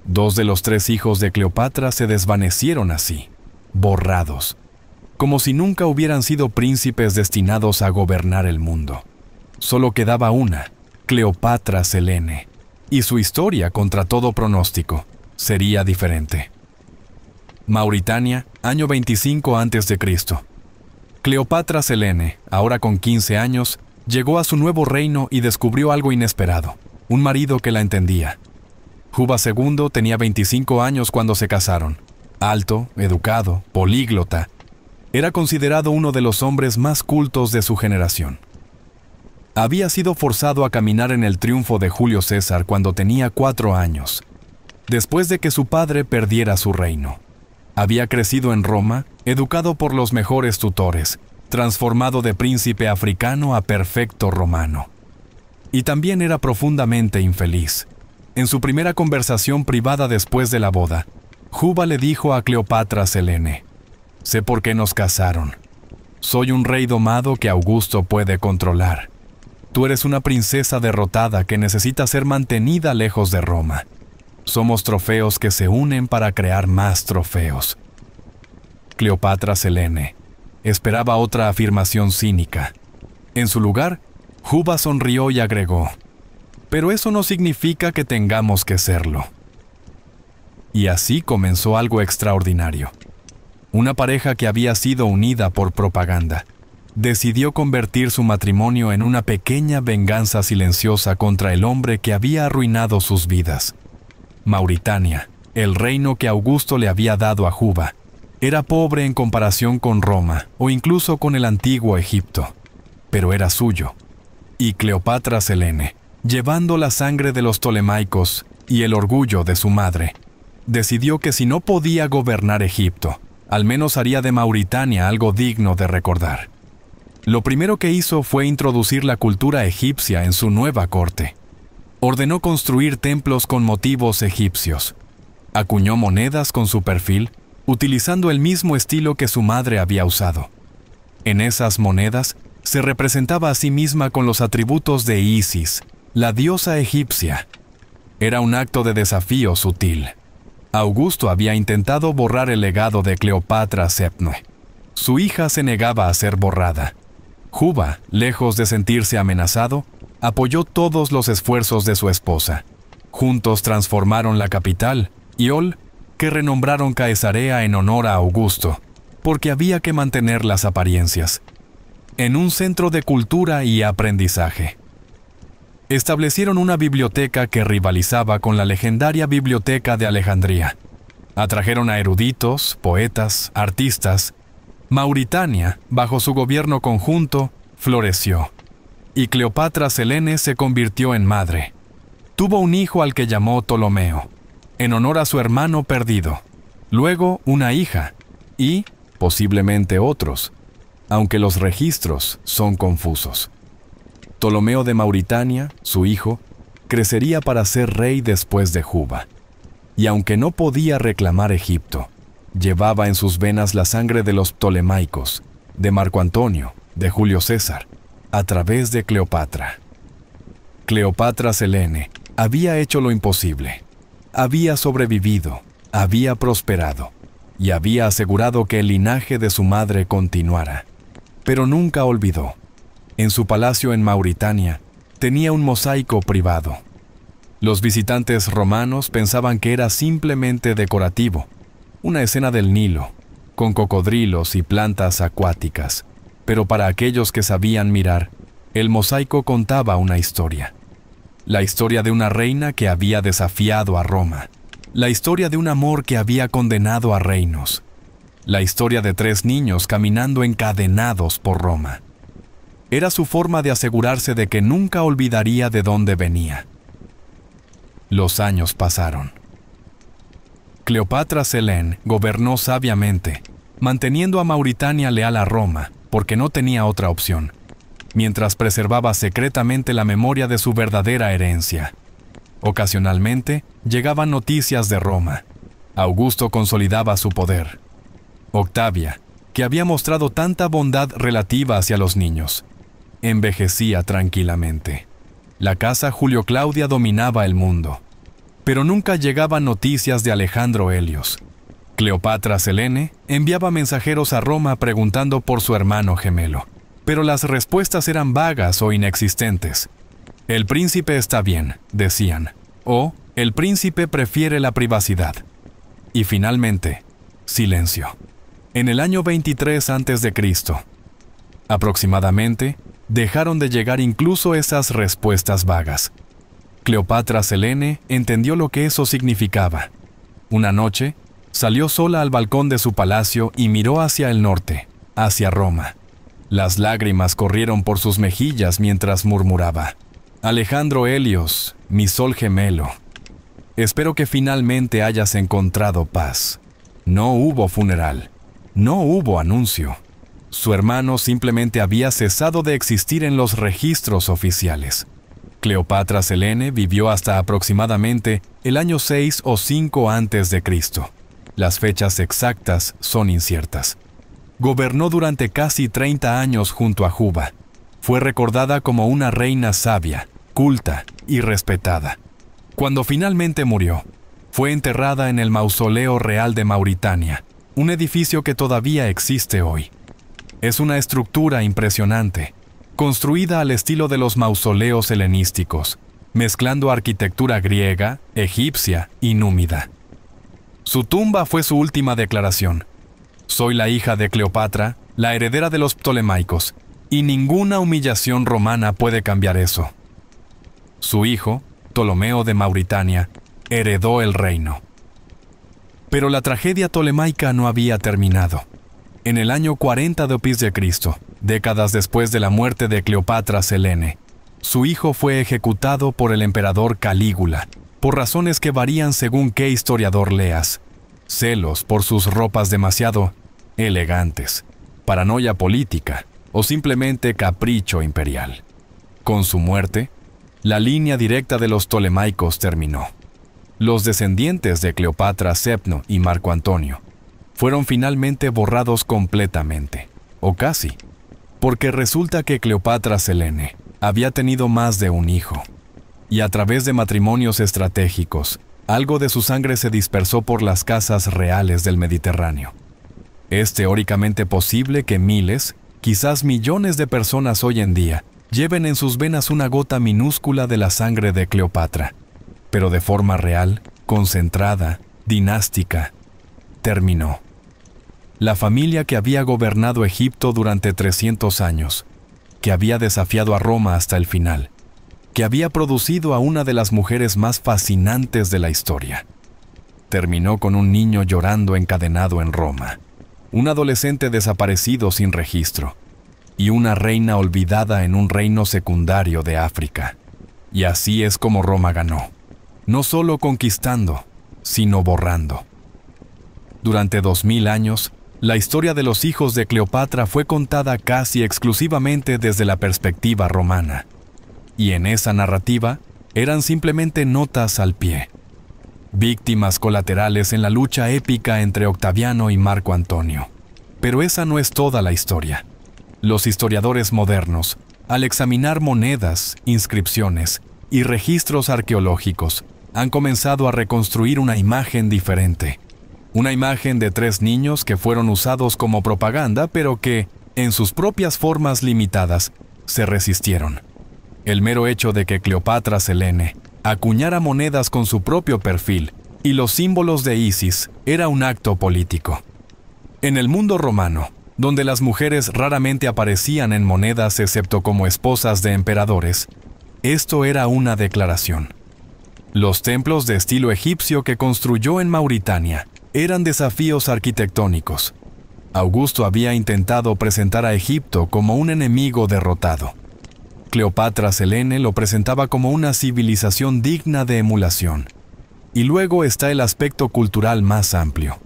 2 de los 3 hijos de Cleopatra se desvanecieron así, borrados, como si nunca hubieran sido príncipes destinados a gobernar el mundo. Solo quedaba una, Cleopatra Selene, y su historia, contra todo pronóstico, sería diferente. Mauritania, año 25 a.C. Cleopatra Selene, ahora con 15 años, llegó a su nuevo reino y descubrió algo inesperado, un marido que la entendía. Juba II tenía 25 años cuando se casaron. Alto, educado, políglota. Era considerado uno de los hombres más cultos de su generación. Había sido forzado a caminar en el triunfo de Julio César cuando tenía 4 años, después de que su padre perdiera su reino. Había crecido en Roma, educado por los mejores tutores, transformado de príncipe africano a perfecto romano. Y también era profundamente infeliz. En su primera conversación privada después de la boda, Juba le dijo a Cleopatra Selene: «Sé por qué nos casaron. Soy un rey domado que Augusto puede controlar. Tú eres una princesa derrotada que necesita ser mantenida lejos de Roma. Somos trofeos que se unen para crear más trofeos». Cleopatra Selene esperaba otra afirmación cínica. En su lugar, Juba sonrió y agregó: «Pero eso no significa que tengamos que serlo». Y así comenzó algo extraordinario. Una pareja que había sido unida por propaganda decidió convertir su matrimonio en una pequeña venganza silenciosa contra el hombre que había arruinado sus vidas. Mauritania, el reino que Augusto le había dado a Juba, era pobre en comparación con Roma o incluso con el antiguo Egipto, pero era suyo. Y Cleopatra Selene, llevando la sangre de los Ptolemaicos y el orgullo de su madre, decidió que si no podía gobernar Egipto, al menos haría de Mauritania algo digno de recordar. Lo primero que hizo fue introducir la cultura egipcia en su nueva corte. Ordenó construir templos con motivos egipcios. Acuñó monedas con su perfil, utilizando el mismo estilo que su madre había usado. En esas monedas se representaba a sí misma con los atributos de Isis, la diosa egipcia. Era un acto de desafío sutil. Augusto había intentado borrar el legado de Cleopatra Sepne. Su hija se negaba a ser borrada. Juba, lejos de sentirse amenazado, apoyó todos los esfuerzos de su esposa. Juntos transformaron la capital, Iol, que renombraron Caesarea en honor a Augusto, porque había que mantener las apariencias, en un centro de cultura y aprendizaje. Establecieron una biblioteca que rivalizaba con la legendaria Biblioteca de Alejandría. Atrajeron a eruditos, poetas, artistas. Mauritania, bajo su gobierno conjunto, floreció. Y Cleopatra Selene se convirtió en madre. Tuvo un hijo al que llamó Ptolomeo, en honor a su hermano perdido. Luego una hija, y, posiblemente otros, aunque los registros son confusos. Ptolomeo de Mauritania, su hijo, crecería para ser rey después de Juba. Y aunque no podía reclamar Egipto, llevaba en sus venas la sangre de los Ptolemaicos, de Marco Antonio, de Julio César, a través de Cleopatra. Cleopatra Selene había hecho lo imposible. Había sobrevivido, había prosperado, y había asegurado que el linaje de su madre continuara. Pero nunca olvidó. En su palacio en Mauritania, tenía un mosaico privado. Los visitantes romanos pensaban que era simplemente decorativo, una escena del Nilo, con cocodrilos y plantas acuáticas. Pero para aquellos que sabían mirar, el mosaico contaba una historia. La historia de una reina que había desafiado a Roma. La historia de un amor que había condenado a reinos. La historia de 3 niños caminando encadenados por Roma. Era su forma de asegurarse de que nunca olvidaría de dónde venía. Los años pasaron. Cleopatra Selene gobernó sabiamente, manteniendo a Mauritania leal a Roma, porque no tenía otra opción, mientras preservaba secretamente la memoria de su verdadera herencia. Ocasionalmente, llegaban noticias de Roma. Augusto consolidaba su poder. Octavia, que había mostrado tanta bondad relativa hacia los niños, envejecía tranquilamente. La casa Julio Claudia dominaba el mundo. Pero nunca llegaban noticias de Alejandro Helios. Cleopatra Selene enviaba mensajeros a Roma preguntando por su hermano gemelo, pero las respuestas eran vagas o inexistentes. El príncipe está bien, decían, o el príncipe prefiere la privacidad. Y finalmente, silencio. En el año 23 a.C., aproximadamente, dejaron de llegar incluso esas respuestas vagas. Cleopatra Selene entendió lo que eso significaba. Una noche, salió sola al balcón de su palacio y miró hacia el norte, hacia Roma. Las lágrimas corrieron por sus mejillas mientras murmuraba: Alejandro Helios, mi sol gemelo, espero que finalmente hayas encontrado paz. No hubo funeral, no hubo anuncio. Su hermano simplemente había cesado de existir en los registros oficiales. Cleopatra Selene vivió hasta aproximadamente el año 6 o 5 a.C. Las fechas exactas son inciertas. Gobernó durante casi 30 años junto a Juba. Fue recordada como una reina sabia, culta y respetada. Cuando finalmente murió, fue enterrada en el Mausoleo Real de Mauritania, un edificio que todavía existe hoy. Es una estructura impresionante, construida al estilo de los mausoleos helenísticos, mezclando arquitectura griega, egipcia y númida. Su tumba fue su última declaración. Soy la hija de Cleopatra, la heredera de los Ptolemaicos, y ninguna humillación romana puede cambiar eso. Su hijo, Ptolomeo de Mauritania, heredó el reino. Pero la tragedia tolemaica no había terminado. En el año 40 d.C., décadas después de la muerte de Cleopatra Selene, su hijo fue ejecutado por el emperador Calígula, por razones que varían según qué historiador leas: celos por sus ropas demasiado elegantes, paranoia política o simplemente capricho imperial. Con su muerte, la línea directa de los Ptolemaicos terminó. Los descendientes de Cleopatra Sepno y Marco Antonio fueron finalmente borrados completamente, o casi, porque resulta que Cleopatra Selene había tenido más de un hijo, y a través de matrimonios estratégicos, algo de su sangre se dispersó por las casas reales del Mediterráneo. Es teóricamente posible que miles, quizás millones de personas hoy en día lleven en sus venas una gota minúscula de la sangre de Cleopatra, pero de forma real, concentrada, dinástica, terminó. La familia que había gobernado Egipto durante 300 años, que había desafiado a Roma hasta el final, que había producido a una de las mujeres más fascinantes de la historia, terminó con un niño llorando encadenado en Roma, un adolescente desaparecido sin registro, y una reina olvidada en un reino secundario de África. Y así es como Roma ganó, no solo conquistando, sino borrando. Durante 2000 años, la historia de los hijos de Cleopatra fue contada casi exclusivamente desde la perspectiva romana, y en esa narrativa eran simplemente notas al pie, víctimas colaterales en la lucha épica entre Octaviano y Marco Antonio. Pero esa no es toda la historia. Los historiadores modernos, al examinar monedas, inscripciones y registros arqueológicos, han comenzado a reconstruir una imagen diferente. Una imagen de 3 niños que fueron usados como propaganda, pero que, en sus propias formas limitadas, se resistieron. El mero hecho de que Cleopatra Selene acuñara monedas con su propio perfil y los símbolos de Isis era un acto político. En el mundo romano, donde las mujeres raramente aparecían en monedas excepto como esposas de emperadores, esto era una declaración. Los templos de estilo egipcio que construyó en Mauritania eran desafíos arquitectónicos. Augusto había intentado presentar a Egipto como un enemigo derrotado. Cleopatra Selene lo presentaba como una civilización digna de emulación. Y luego está el aspecto cultural más amplio.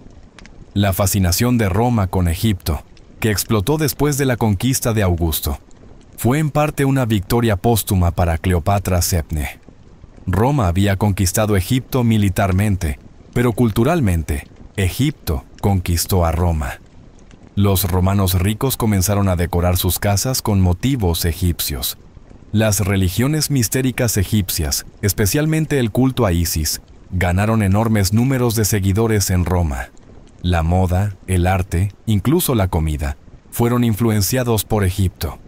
La fascinación de Roma con Egipto, que explotó después de la conquista de Augusto, fue en parte una victoria póstuma para Cleopatra Sepne. Roma había conquistado Egipto militarmente, pero culturalmente, Egipto conquistó a Roma. Los romanos ricos comenzaron a decorar sus casas con motivos egipcios. Las religiones mistéricas egipcias, especialmente el culto a Isis, ganaron enormes números de seguidores en Roma. La moda, el arte, incluso la comida, fueron influenciados por Egipto.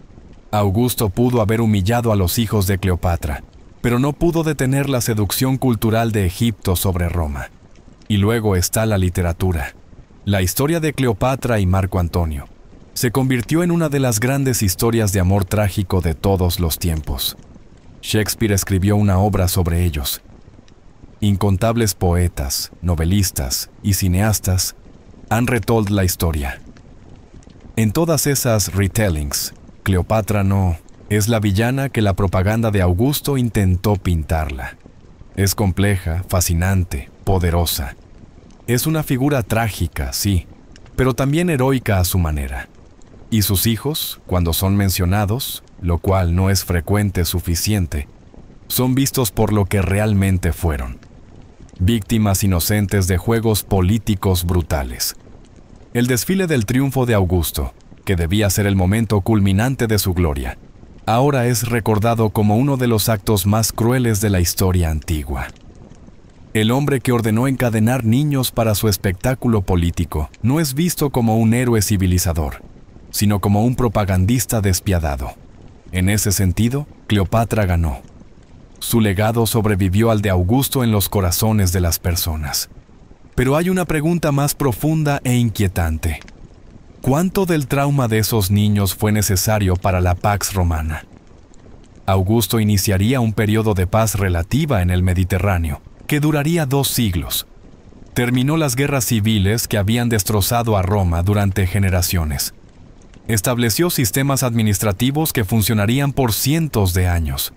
Augusto pudo haber humillado a los hijos de Cleopatra, pero no pudo detener la seducción cultural de Egipto sobre Roma. Y luego está la literatura. La historia de Cleopatra y Marco Antonio se convirtió en una de las grandes historias de amor trágico de todos los tiempos. Shakespeare escribió una obra sobre ellos. Incontables poetas, novelistas y cineastas han retold la historia. En todas esas retellings, Cleopatra no es la villana que la propaganda de Augusto intentó pintarla. Es compleja, fascinante, poderosa. Es una figura trágica, sí, pero también heroica a su manera. Y sus hijos, cuando son mencionados, lo cual no es frecuente suficiente, son vistos por lo que realmente fueron: víctimas inocentes de juegos políticos brutales. El desfile del triunfo de Augusto, que debía ser el momento culminante de su gloria, ahora es recordado como uno de los actos más crueles de la historia antigua. El hombre que ordenó encadenar niños para su espectáculo político no es visto como un héroe civilizador, sino como un propagandista despiadado. En ese sentido, Cleopatra ganó. Su legado sobrevivió al de Augusto en los corazones de las personas. Pero hay una pregunta más profunda e inquietante. ¿Cuánto del trauma de esos niños fue necesario para la Pax Romana? Augusto iniciaría un periodo de paz relativa en el Mediterráneo, que duraría 2 siglos. Terminó las guerras civiles que habían destrozado a Roma durante generaciones. Estableció sistemas administrativos que funcionarían por cientos de años.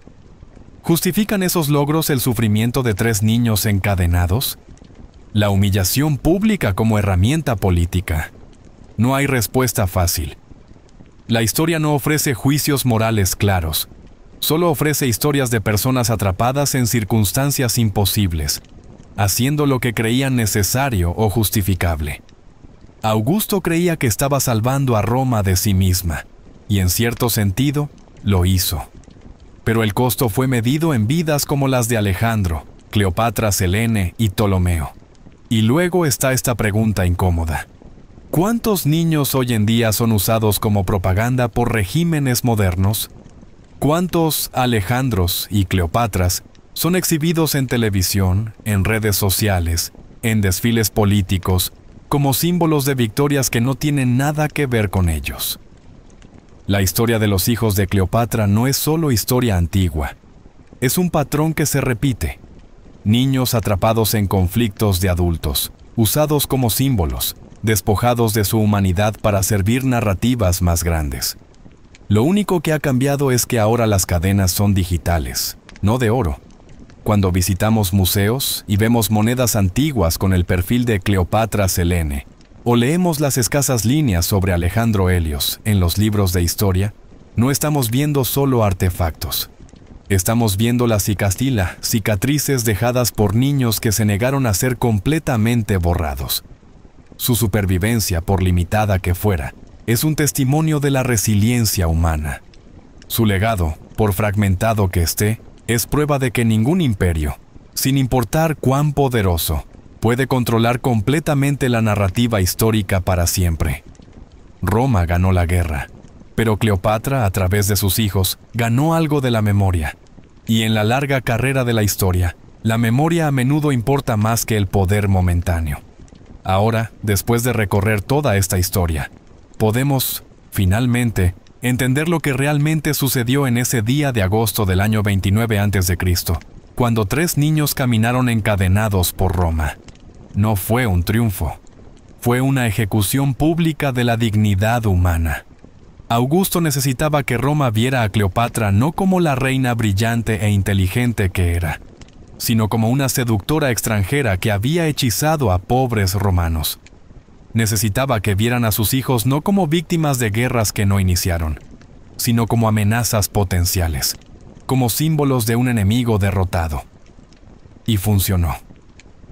¿Justifican esos logros el sufrimiento de 3 niños encadenados? La humillación pública como herramienta política. No hay respuesta fácil. La historia no ofrece juicios morales claros. Solo ofrece historias de personas atrapadas en circunstancias imposibles, haciendo lo que creían necesario o justificable. Augusto creía que estaba salvando a Roma de sí misma, y en cierto sentido, lo hizo. Pero el costo fue medido en vidas como las de Alejandro, Cleopatra, Selene y Ptolomeo. Y luego está esta pregunta incómoda. ¿Cuántos niños hoy en día son usados como propaganda por regímenes modernos? ¿Cuántos Alejandros y Cleopatras son exhibidos en televisión, en redes sociales, en desfiles políticos, como símbolos de victorias que no tienen nada que ver con ellos? La historia de los hijos de Cleopatra no es solo historia antigua. Es un patrón que se repite. Niños atrapados en conflictos de adultos, usados como símbolos, despojados de su humanidad para servir narrativas más grandes. Lo único que ha cambiado es que ahora las cadenas son digitales, no de oro. Cuando visitamos museos y vemos monedas antiguas con el perfil de Cleopatra Selene, o leemos las escasas líneas sobre Alejandro Helios en los libros de historia, no estamos viendo solo artefactos. Estamos viendo la cicastila, cicatrices dejadas por niños que se negaron a ser completamente borrados. Su supervivencia, por limitada que fuera, es un testimonio de la resiliencia humana. Su legado, por fragmentado que esté, es prueba de que ningún imperio, sin importar cuán poderoso, puede controlar completamente la narrativa histórica para siempre. Roma ganó la guerra, pero Cleopatra, a través de sus hijos, ganó algo de la memoria. Y en la larga carrera de la historia, la memoria a menudo importa más que el poder momentáneo. Ahora, después de recorrer toda esta historia, podemos, finalmente, entender lo que realmente sucedió en ese día de agosto del año 29 a.C., cuando 3 niños caminaron encadenados por Roma. No fue un triunfo, fue una ejecución pública de la dignidad humana. Augusto necesitaba que Roma viera a Cleopatra no como la reina brillante e inteligente que era, sino como una seductora extranjera que había hechizado a pobres romanos. Necesitaba que vieran a sus hijos no como víctimas de guerras que no iniciaron, sino como amenazas potenciales, como símbolos de un enemigo derrotado. Y funcionó.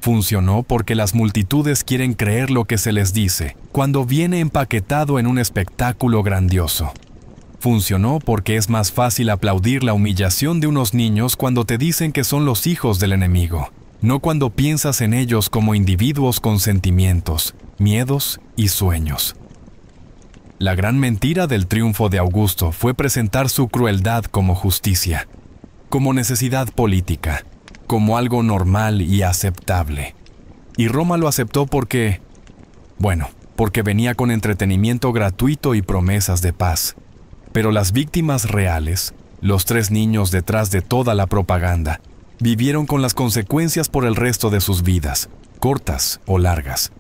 Funcionó porque las multitudes quieren creer lo que se les dice cuando viene empaquetado en un espectáculo grandioso. Funcionó porque es más fácil aplaudir la humillación de unos niños cuando te dicen que son los hijos del enemigo, no cuando piensas en ellos como individuos con sentimientos, miedos y sueños. La gran mentira del triunfo de Augusto fue presentar su crueldad como justicia, como necesidad política, como algo normal y aceptable. Y Roma lo aceptó porque venía con entretenimiento gratuito y promesas de paz. Pero las víctimas reales, los 3 niños detrás de toda la propaganda, vivieron con las consecuencias por el resto de sus vidas, cortas o largas.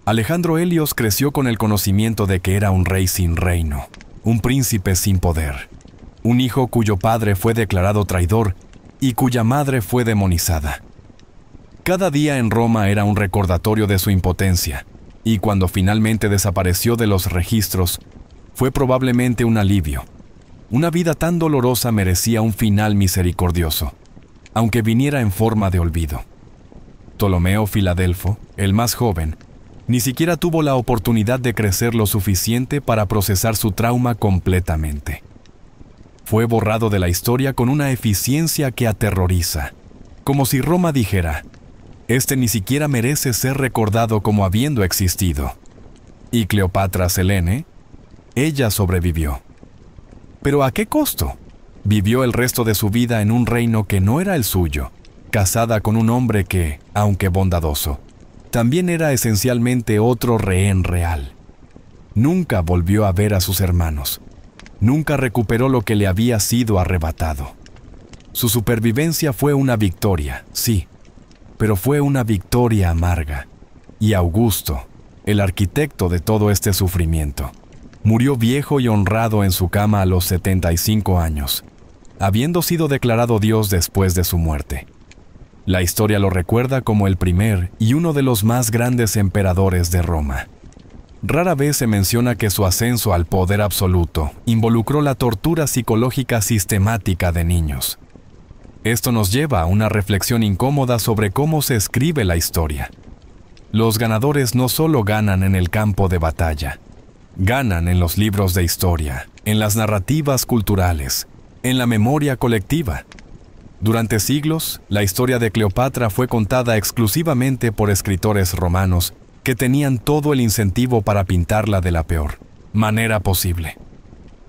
Alejandro Helios creció con el conocimiento de que era un rey sin reino, un príncipe sin poder, un hijo cuyo padre fue declarado traidor y cuya madre fue demonizada. Cada día en Roma era un recordatorio de su impotencia, y cuando finalmente desapareció de los registros, fue probablemente un alivio. Una vida tan dolorosa merecía un final misericordioso, aunque viniera en forma de olvido. Ptolomeo Filadelfo, el más joven, ni siquiera tuvo la oportunidad de crecer lo suficiente para procesar su trauma completamente. Fue borrado de la historia con una eficiencia que aterroriza, como si Roma dijera: «Este ni siquiera merece ser recordado como habiendo existido». Y Cleopatra Selene, ella sobrevivió. ¿Pero a qué costo? Vivió el resto de su vida en un reino que no era el suyo, casada con un hombre que, aunque bondadoso, también era esencialmente otro rehén real. Nunca volvió a ver a sus hermanos. Nunca recuperó lo que le había sido arrebatado. Su supervivencia fue una victoria, sí, pero fue una victoria amarga. Y Augusto, el arquitecto de todo este sufrimiento, murió viejo y honrado en su cama a los 75 años, habiendo sido declarado Dios después de su muerte. La historia lo recuerda como el primer y uno de los más grandes emperadores de Roma. Rara vez se menciona que su ascenso al poder absoluto involucró la tortura psicológica sistemática de niños. Esto nos lleva a una reflexión incómoda sobre cómo se escribe la historia. Los ganadores no solo ganan en el campo de batalla, ganan en los libros de historia, en las narrativas culturales, en la memoria colectiva. Durante siglos, la historia de Cleopatra fue contada exclusivamente por escritores romanos que tenían todo el incentivo para pintarla de la peor manera posible.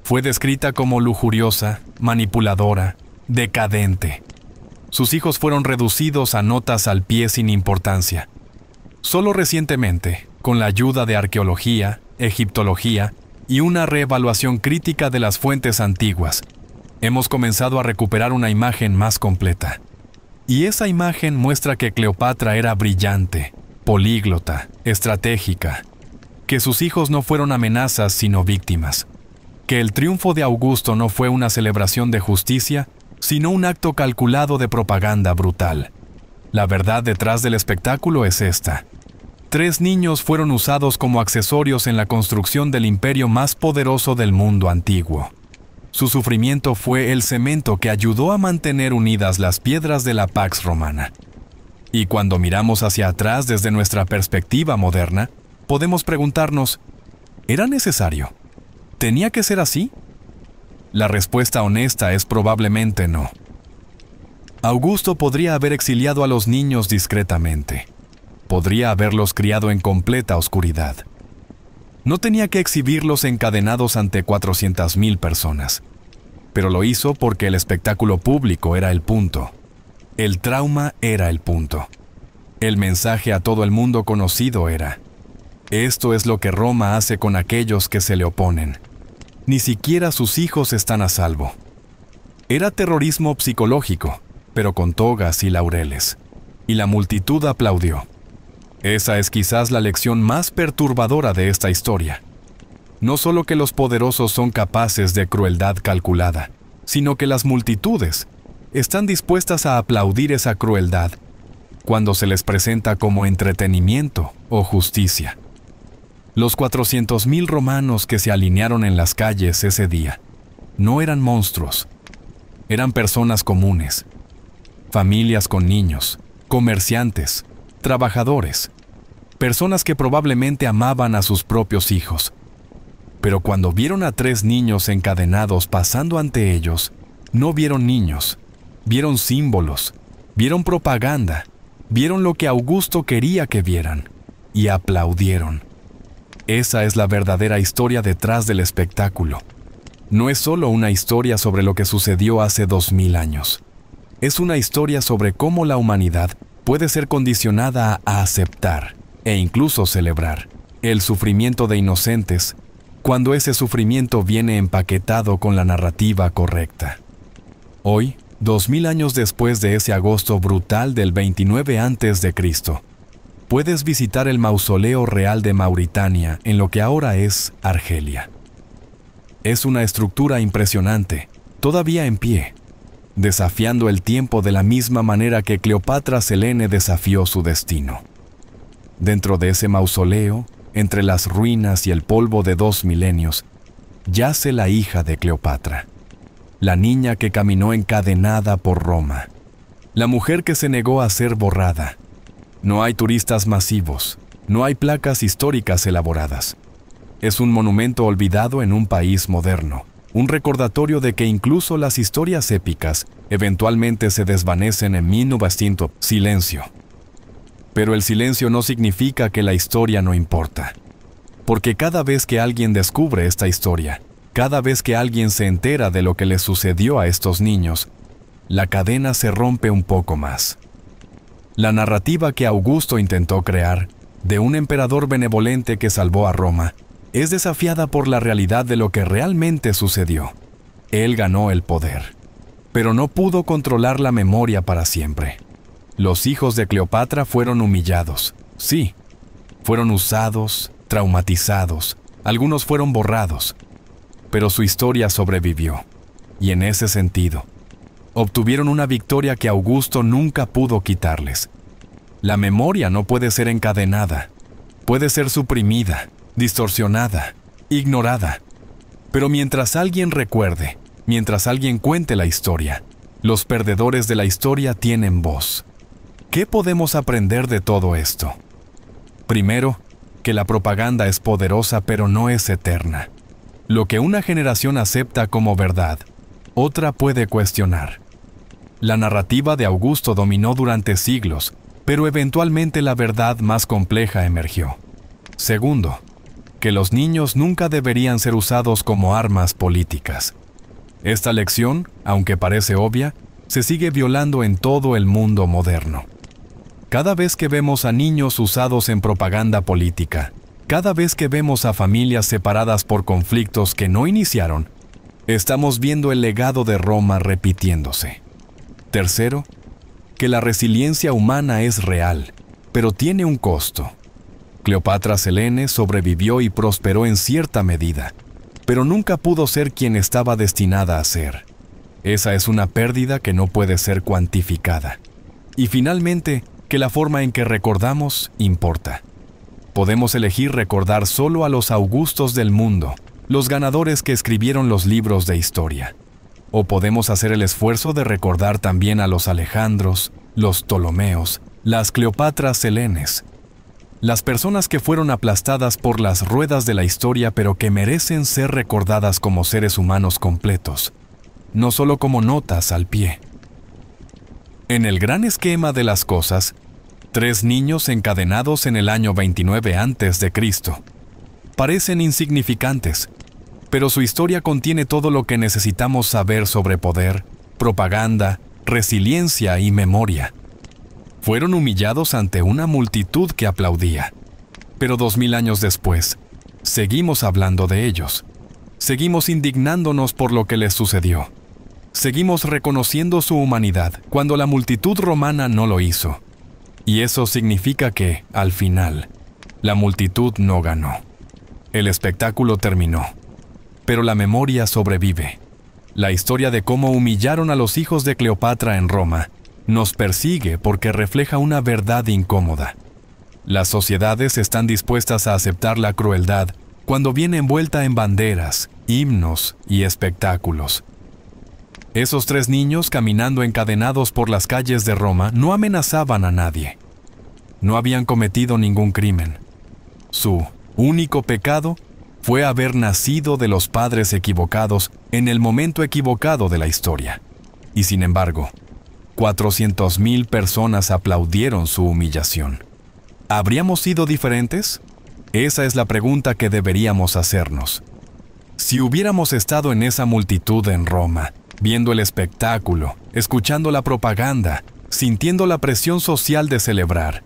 Fue descrita como lujuriosa, manipuladora, decadente. Sus hijos fueron reducidos a notas al pie sin importancia. Solo recientemente, con la ayuda de arqueología, egiptología y una reevaluación crítica de las fuentes antiguas, hemos comenzado a recuperar una imagen más completa. Y esa imagen muestra que Cleopatra era brillante, políglota, estratégica, que sus hijos no fueron amenazas sino víctimas, que el triunfo de Augusto no fue una celebración de justicia, sino un acto calculado de propaganda brutal. La verdad detrás del espectáculo es esta: 3 niños fueron usados como accesorios en la construcción del imperio más poderoso del mundo antiguo. Su sufrimiento fue el cemento que ayudó a mantener unidas las piedras de la Pax Romana. Y cuando miramos hacia atrás desde nuestra perspectiva moderna, podemos preguntarnos: ¿era necesario? ¿Tenía que ser así? La respuesta honesta es probablemente no. Augusto podría haber exiliado a los niños discretamente. Podría haberlos criado en completa oscuridad. No tenía que exhibirlos encadenados ante 400,000 personas. Pero lo hizo porque el espectáculo público era el punto. El trauma era el punto. El mensaje a todo el mundo conocido era: esto es lo que Roma hace con aquellos que se le oponen. Ni siquiera sus hijos están a salvo. Era terrorismo psicológico, pero con togas y laureles. Y la multitud aplaudió. Esa es quizás la lección más perturbadora de esta historia. No solo que los poderosos son capaces de crueldad calculada, sino que las multitudes, están dispuestas a aplaudir esa crueldad cuando se les presenta como entretenimiento o justicia. Los 400,000 romanos que se alinearon en las calles ese día no eran monstruos, eran personas comunes, familias con niños, comerciantes, trabajadores, personas que probablemente amaban a sus propios hijos. Pero cuando vieron a 3 niños encadenados pasando ante ellos, no vieron niños, vieron símbolos, vieron propaganda, vieron lo que Augusto quería que vieran y aplaudieron. Esa es la verdadera historia detrás del espectáculo. No es solo una historia sobre lo que sucedió hace 2000 años. Es una historia sobre cómo la humanidad puede ser condicionada a aceptar e incluso celebrar el sufrimiento de inocentes cuando ese sufrimiento viene empaquetado con la narrativa correcta. Hoy, 2000 años después de ese agosto brutal del 29 a.C., puedes visitar el mausoleo real de Mauritania en lo que ahora es Argelia. Es una estructura impresionante, todavía en pie, desafiando el tiempo de la misma manera que Cleopatra Selene desafió su destino. Dentro de ese mausoleo, entre las ruinas y el polvo de 2 milenios, yace la hija de Cleopatra, la niña que caminó encadenada por Roma, la mujer que se negó a ser borrada. No hay turistas masivos, no hay placas históricas elaboradas. Es un monumento olvidado en un país moderno, un recordatorio de que incluso las historias épicas eventualmente se desvanecen en 1900. Silencio. Pero el silencio no significa que la historia no importa. Porque cada vez que alguien descubre esta historia, cada vez que alguien se entera de lo que le sucedió a estos niños, la cadena se rompe un poco más. La narrativa que Augusto intentó crear, de un emperador benevolente que salvó a Roma, es desafiada por la realidad de lo que realmente sucedió. Él ganó el poder, pero no pudo controlar la memoria para siempre. Los hijos de Cleopatra fueron humillados, sí, fueron usados, traumatizados, algunos fueron borrados, pero su historia sobrevivió, y en ese sentido, obtuvieron una victoria que Augusto nunca pudo quitarles. La memoria no puede ser encadenada, puede ser suprimida, distorsionada, ignorada. Pero mientras alguien recuerde, mientras alguien cuente la historia, los perdedores de la historia tienen voz. ¿Qué podemos aprender de todo esto? Primero, que la propaganda es poderosa pero no es eterna. Lo que una generación acepta como verdad, otra puede cuestionar. La narrativa de Augusto dominó durante siglos, pero eventualmente la verdad más compleja emergió. Segundo, que los niños nunca deberían ser usados como armas políticas. Esta lección, aunque parece obvia, se sigue violando en todo el mundo moderno. Cada vez que vemos a niños usados en propaganda política, cada vez que vemos a familias separadas por conflictos que no iniciaron, estamos viendo el legado de Roma repitiéndose. Tercero, que la resiliencia humana es real, pero tiene un costo. Cleopatra Selene sobrevivió y prosperó en cierta medida, pero nunca pudo ser quien estaba destinada a ser. Esa es una pérdida que no puede ser cuantificada. Y finalmente, que la forma en que recordamos importa. Podemos elegir recordar solo a los Augustos del mundo, los ganadores que escribieron los libros de historia. O podemos hacer el esfuerzo de recordar también a los Alejandros, los Ptolomeos, las Cleopatras Selenes, las personas que fueron aplastadas por las ruedas de la historia pero que merecen ser recordadas como seres humanos completos, no solo como notas al pie. En el gran esquema de las cosas, 3 niños encadenados en el año 29 a.C. parecen insignificantes, pero su historia contiene todo lo que necesitamos saber sobre poder, propaganda, resiliencia y memoria. Fueron humillados ante una multitud que aplaudía, pero 2000 años después, seguimos hablando de ellos. Seguimos indignándonos por lo que les sucedió. Seguimos reconociendo su humanidad cuando la multitud romana no lo hizo. Y eso significa que, al final, la multitud no ganó. El espectáculo terminó, pero la memoria sobrevive. La historia de cómo humillaron a los hijos de Cleopatra en Roma nos persigue porque refleja una verdad incómoda. Las sociedades están dispuestas a aceptar la crueldad cuando viene envuelta en banderas, himnos y espectáculos. Esos 3 niños caminando encadenados por las calles de Roma no amenazaban a nadie. No habían cometido ningún crimen. Su único pecado fue haber nacido de los padres equivocados en el momento equivocado de la historia. Y sin embargo, 400,000 personas aplaudieron su humillación. ¿Habríamos sido diferentes? Esa es la pregunta que deberíamos hacernos. Si hubiéramos estado en esa multitud en Roma, viendo el espectáculo, escuchando la propaganda, sintiendo la presión social de celebrar,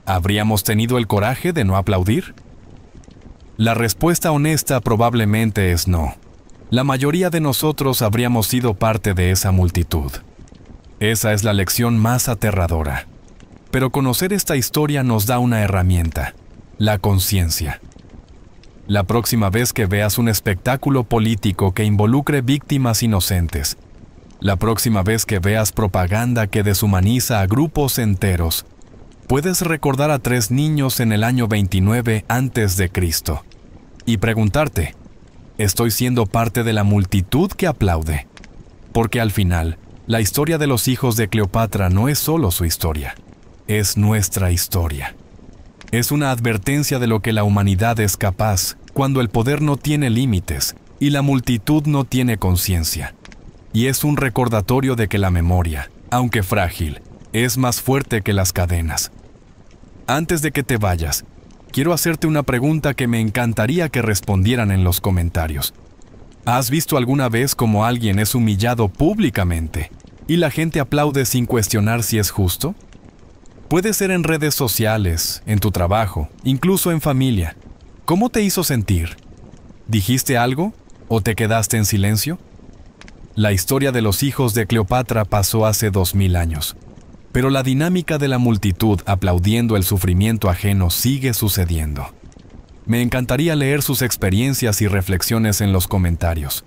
¿habríamos tenido el coraje de no aplaudir? La respuesta honesta probablemente es no. La mayoría de nosotros habríamos sido parte de esa multitud. Esa es la lección más aterradora. Pero conocer esta historia nos da una herramienta: la conciencia. La próxima vez que veas un espectáculo político que involucre víctimas inocentes, la próxima vez que veas propaganda que deshumaniza a grupos enteros, puedes recordar a 3 niños en el año 29 a.C. y preguntarte: ¿estoy siendo parte de la multitud que aplaude? Porque al final, la historia de los hijos de Cleopatra no es solo su historia, es nuestra historia. Es una advertencia de lo que la humanidad es capaz cuando el poder no tiene límites y la multitud no tiene conciencia. Y es un recordatorio de que la memoria, aunque frágil, es más fuerte que las cadenas. Antes de que te vayas, quiero hacerte una pregunta que me encantaría que respondieran en los comentarios. ¿Has visto alguna vez cómo alguien es humillado públicamente y la gente aplaude sin cuestionar si es justo? Puede ser en redes sociales, en tu trabajo, incluso en familia. ¿Cómo te hizo sentir? ¿Dijiste algo o te quedaste en silencio? La historia de los hijos de Cleopatra pasó hace 2000 años, pero la dinámica de la multitud aplaudiendo el sufrimiento ajeno sigue sucediendo. Me encantaría leer sus experiencias y reflexiones en los comentarios.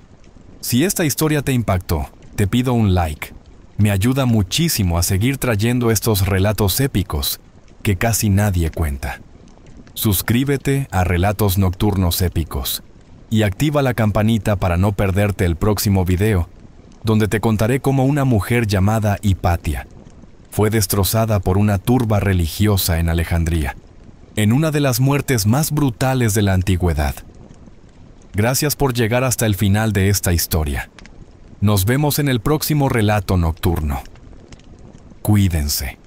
Si esta historia te impactó, te pido un like. Me ayuda muchísimo a seguir trayendo estos relatos épicos que casi nadie cuenta. Suscríbete a Relatos Nocturnos Épicos y activa la campanita para no perderte el próximo video, donde te contaré cómo una mujer llamada Hipatia fue destrozada por una turba religiosa en Alejandría, en una de las muertes más brutales de la antigüedad. Gracias por llegar hasta el final de esta historia. Nos vemos en el próximo relato nocturno. Cuídense.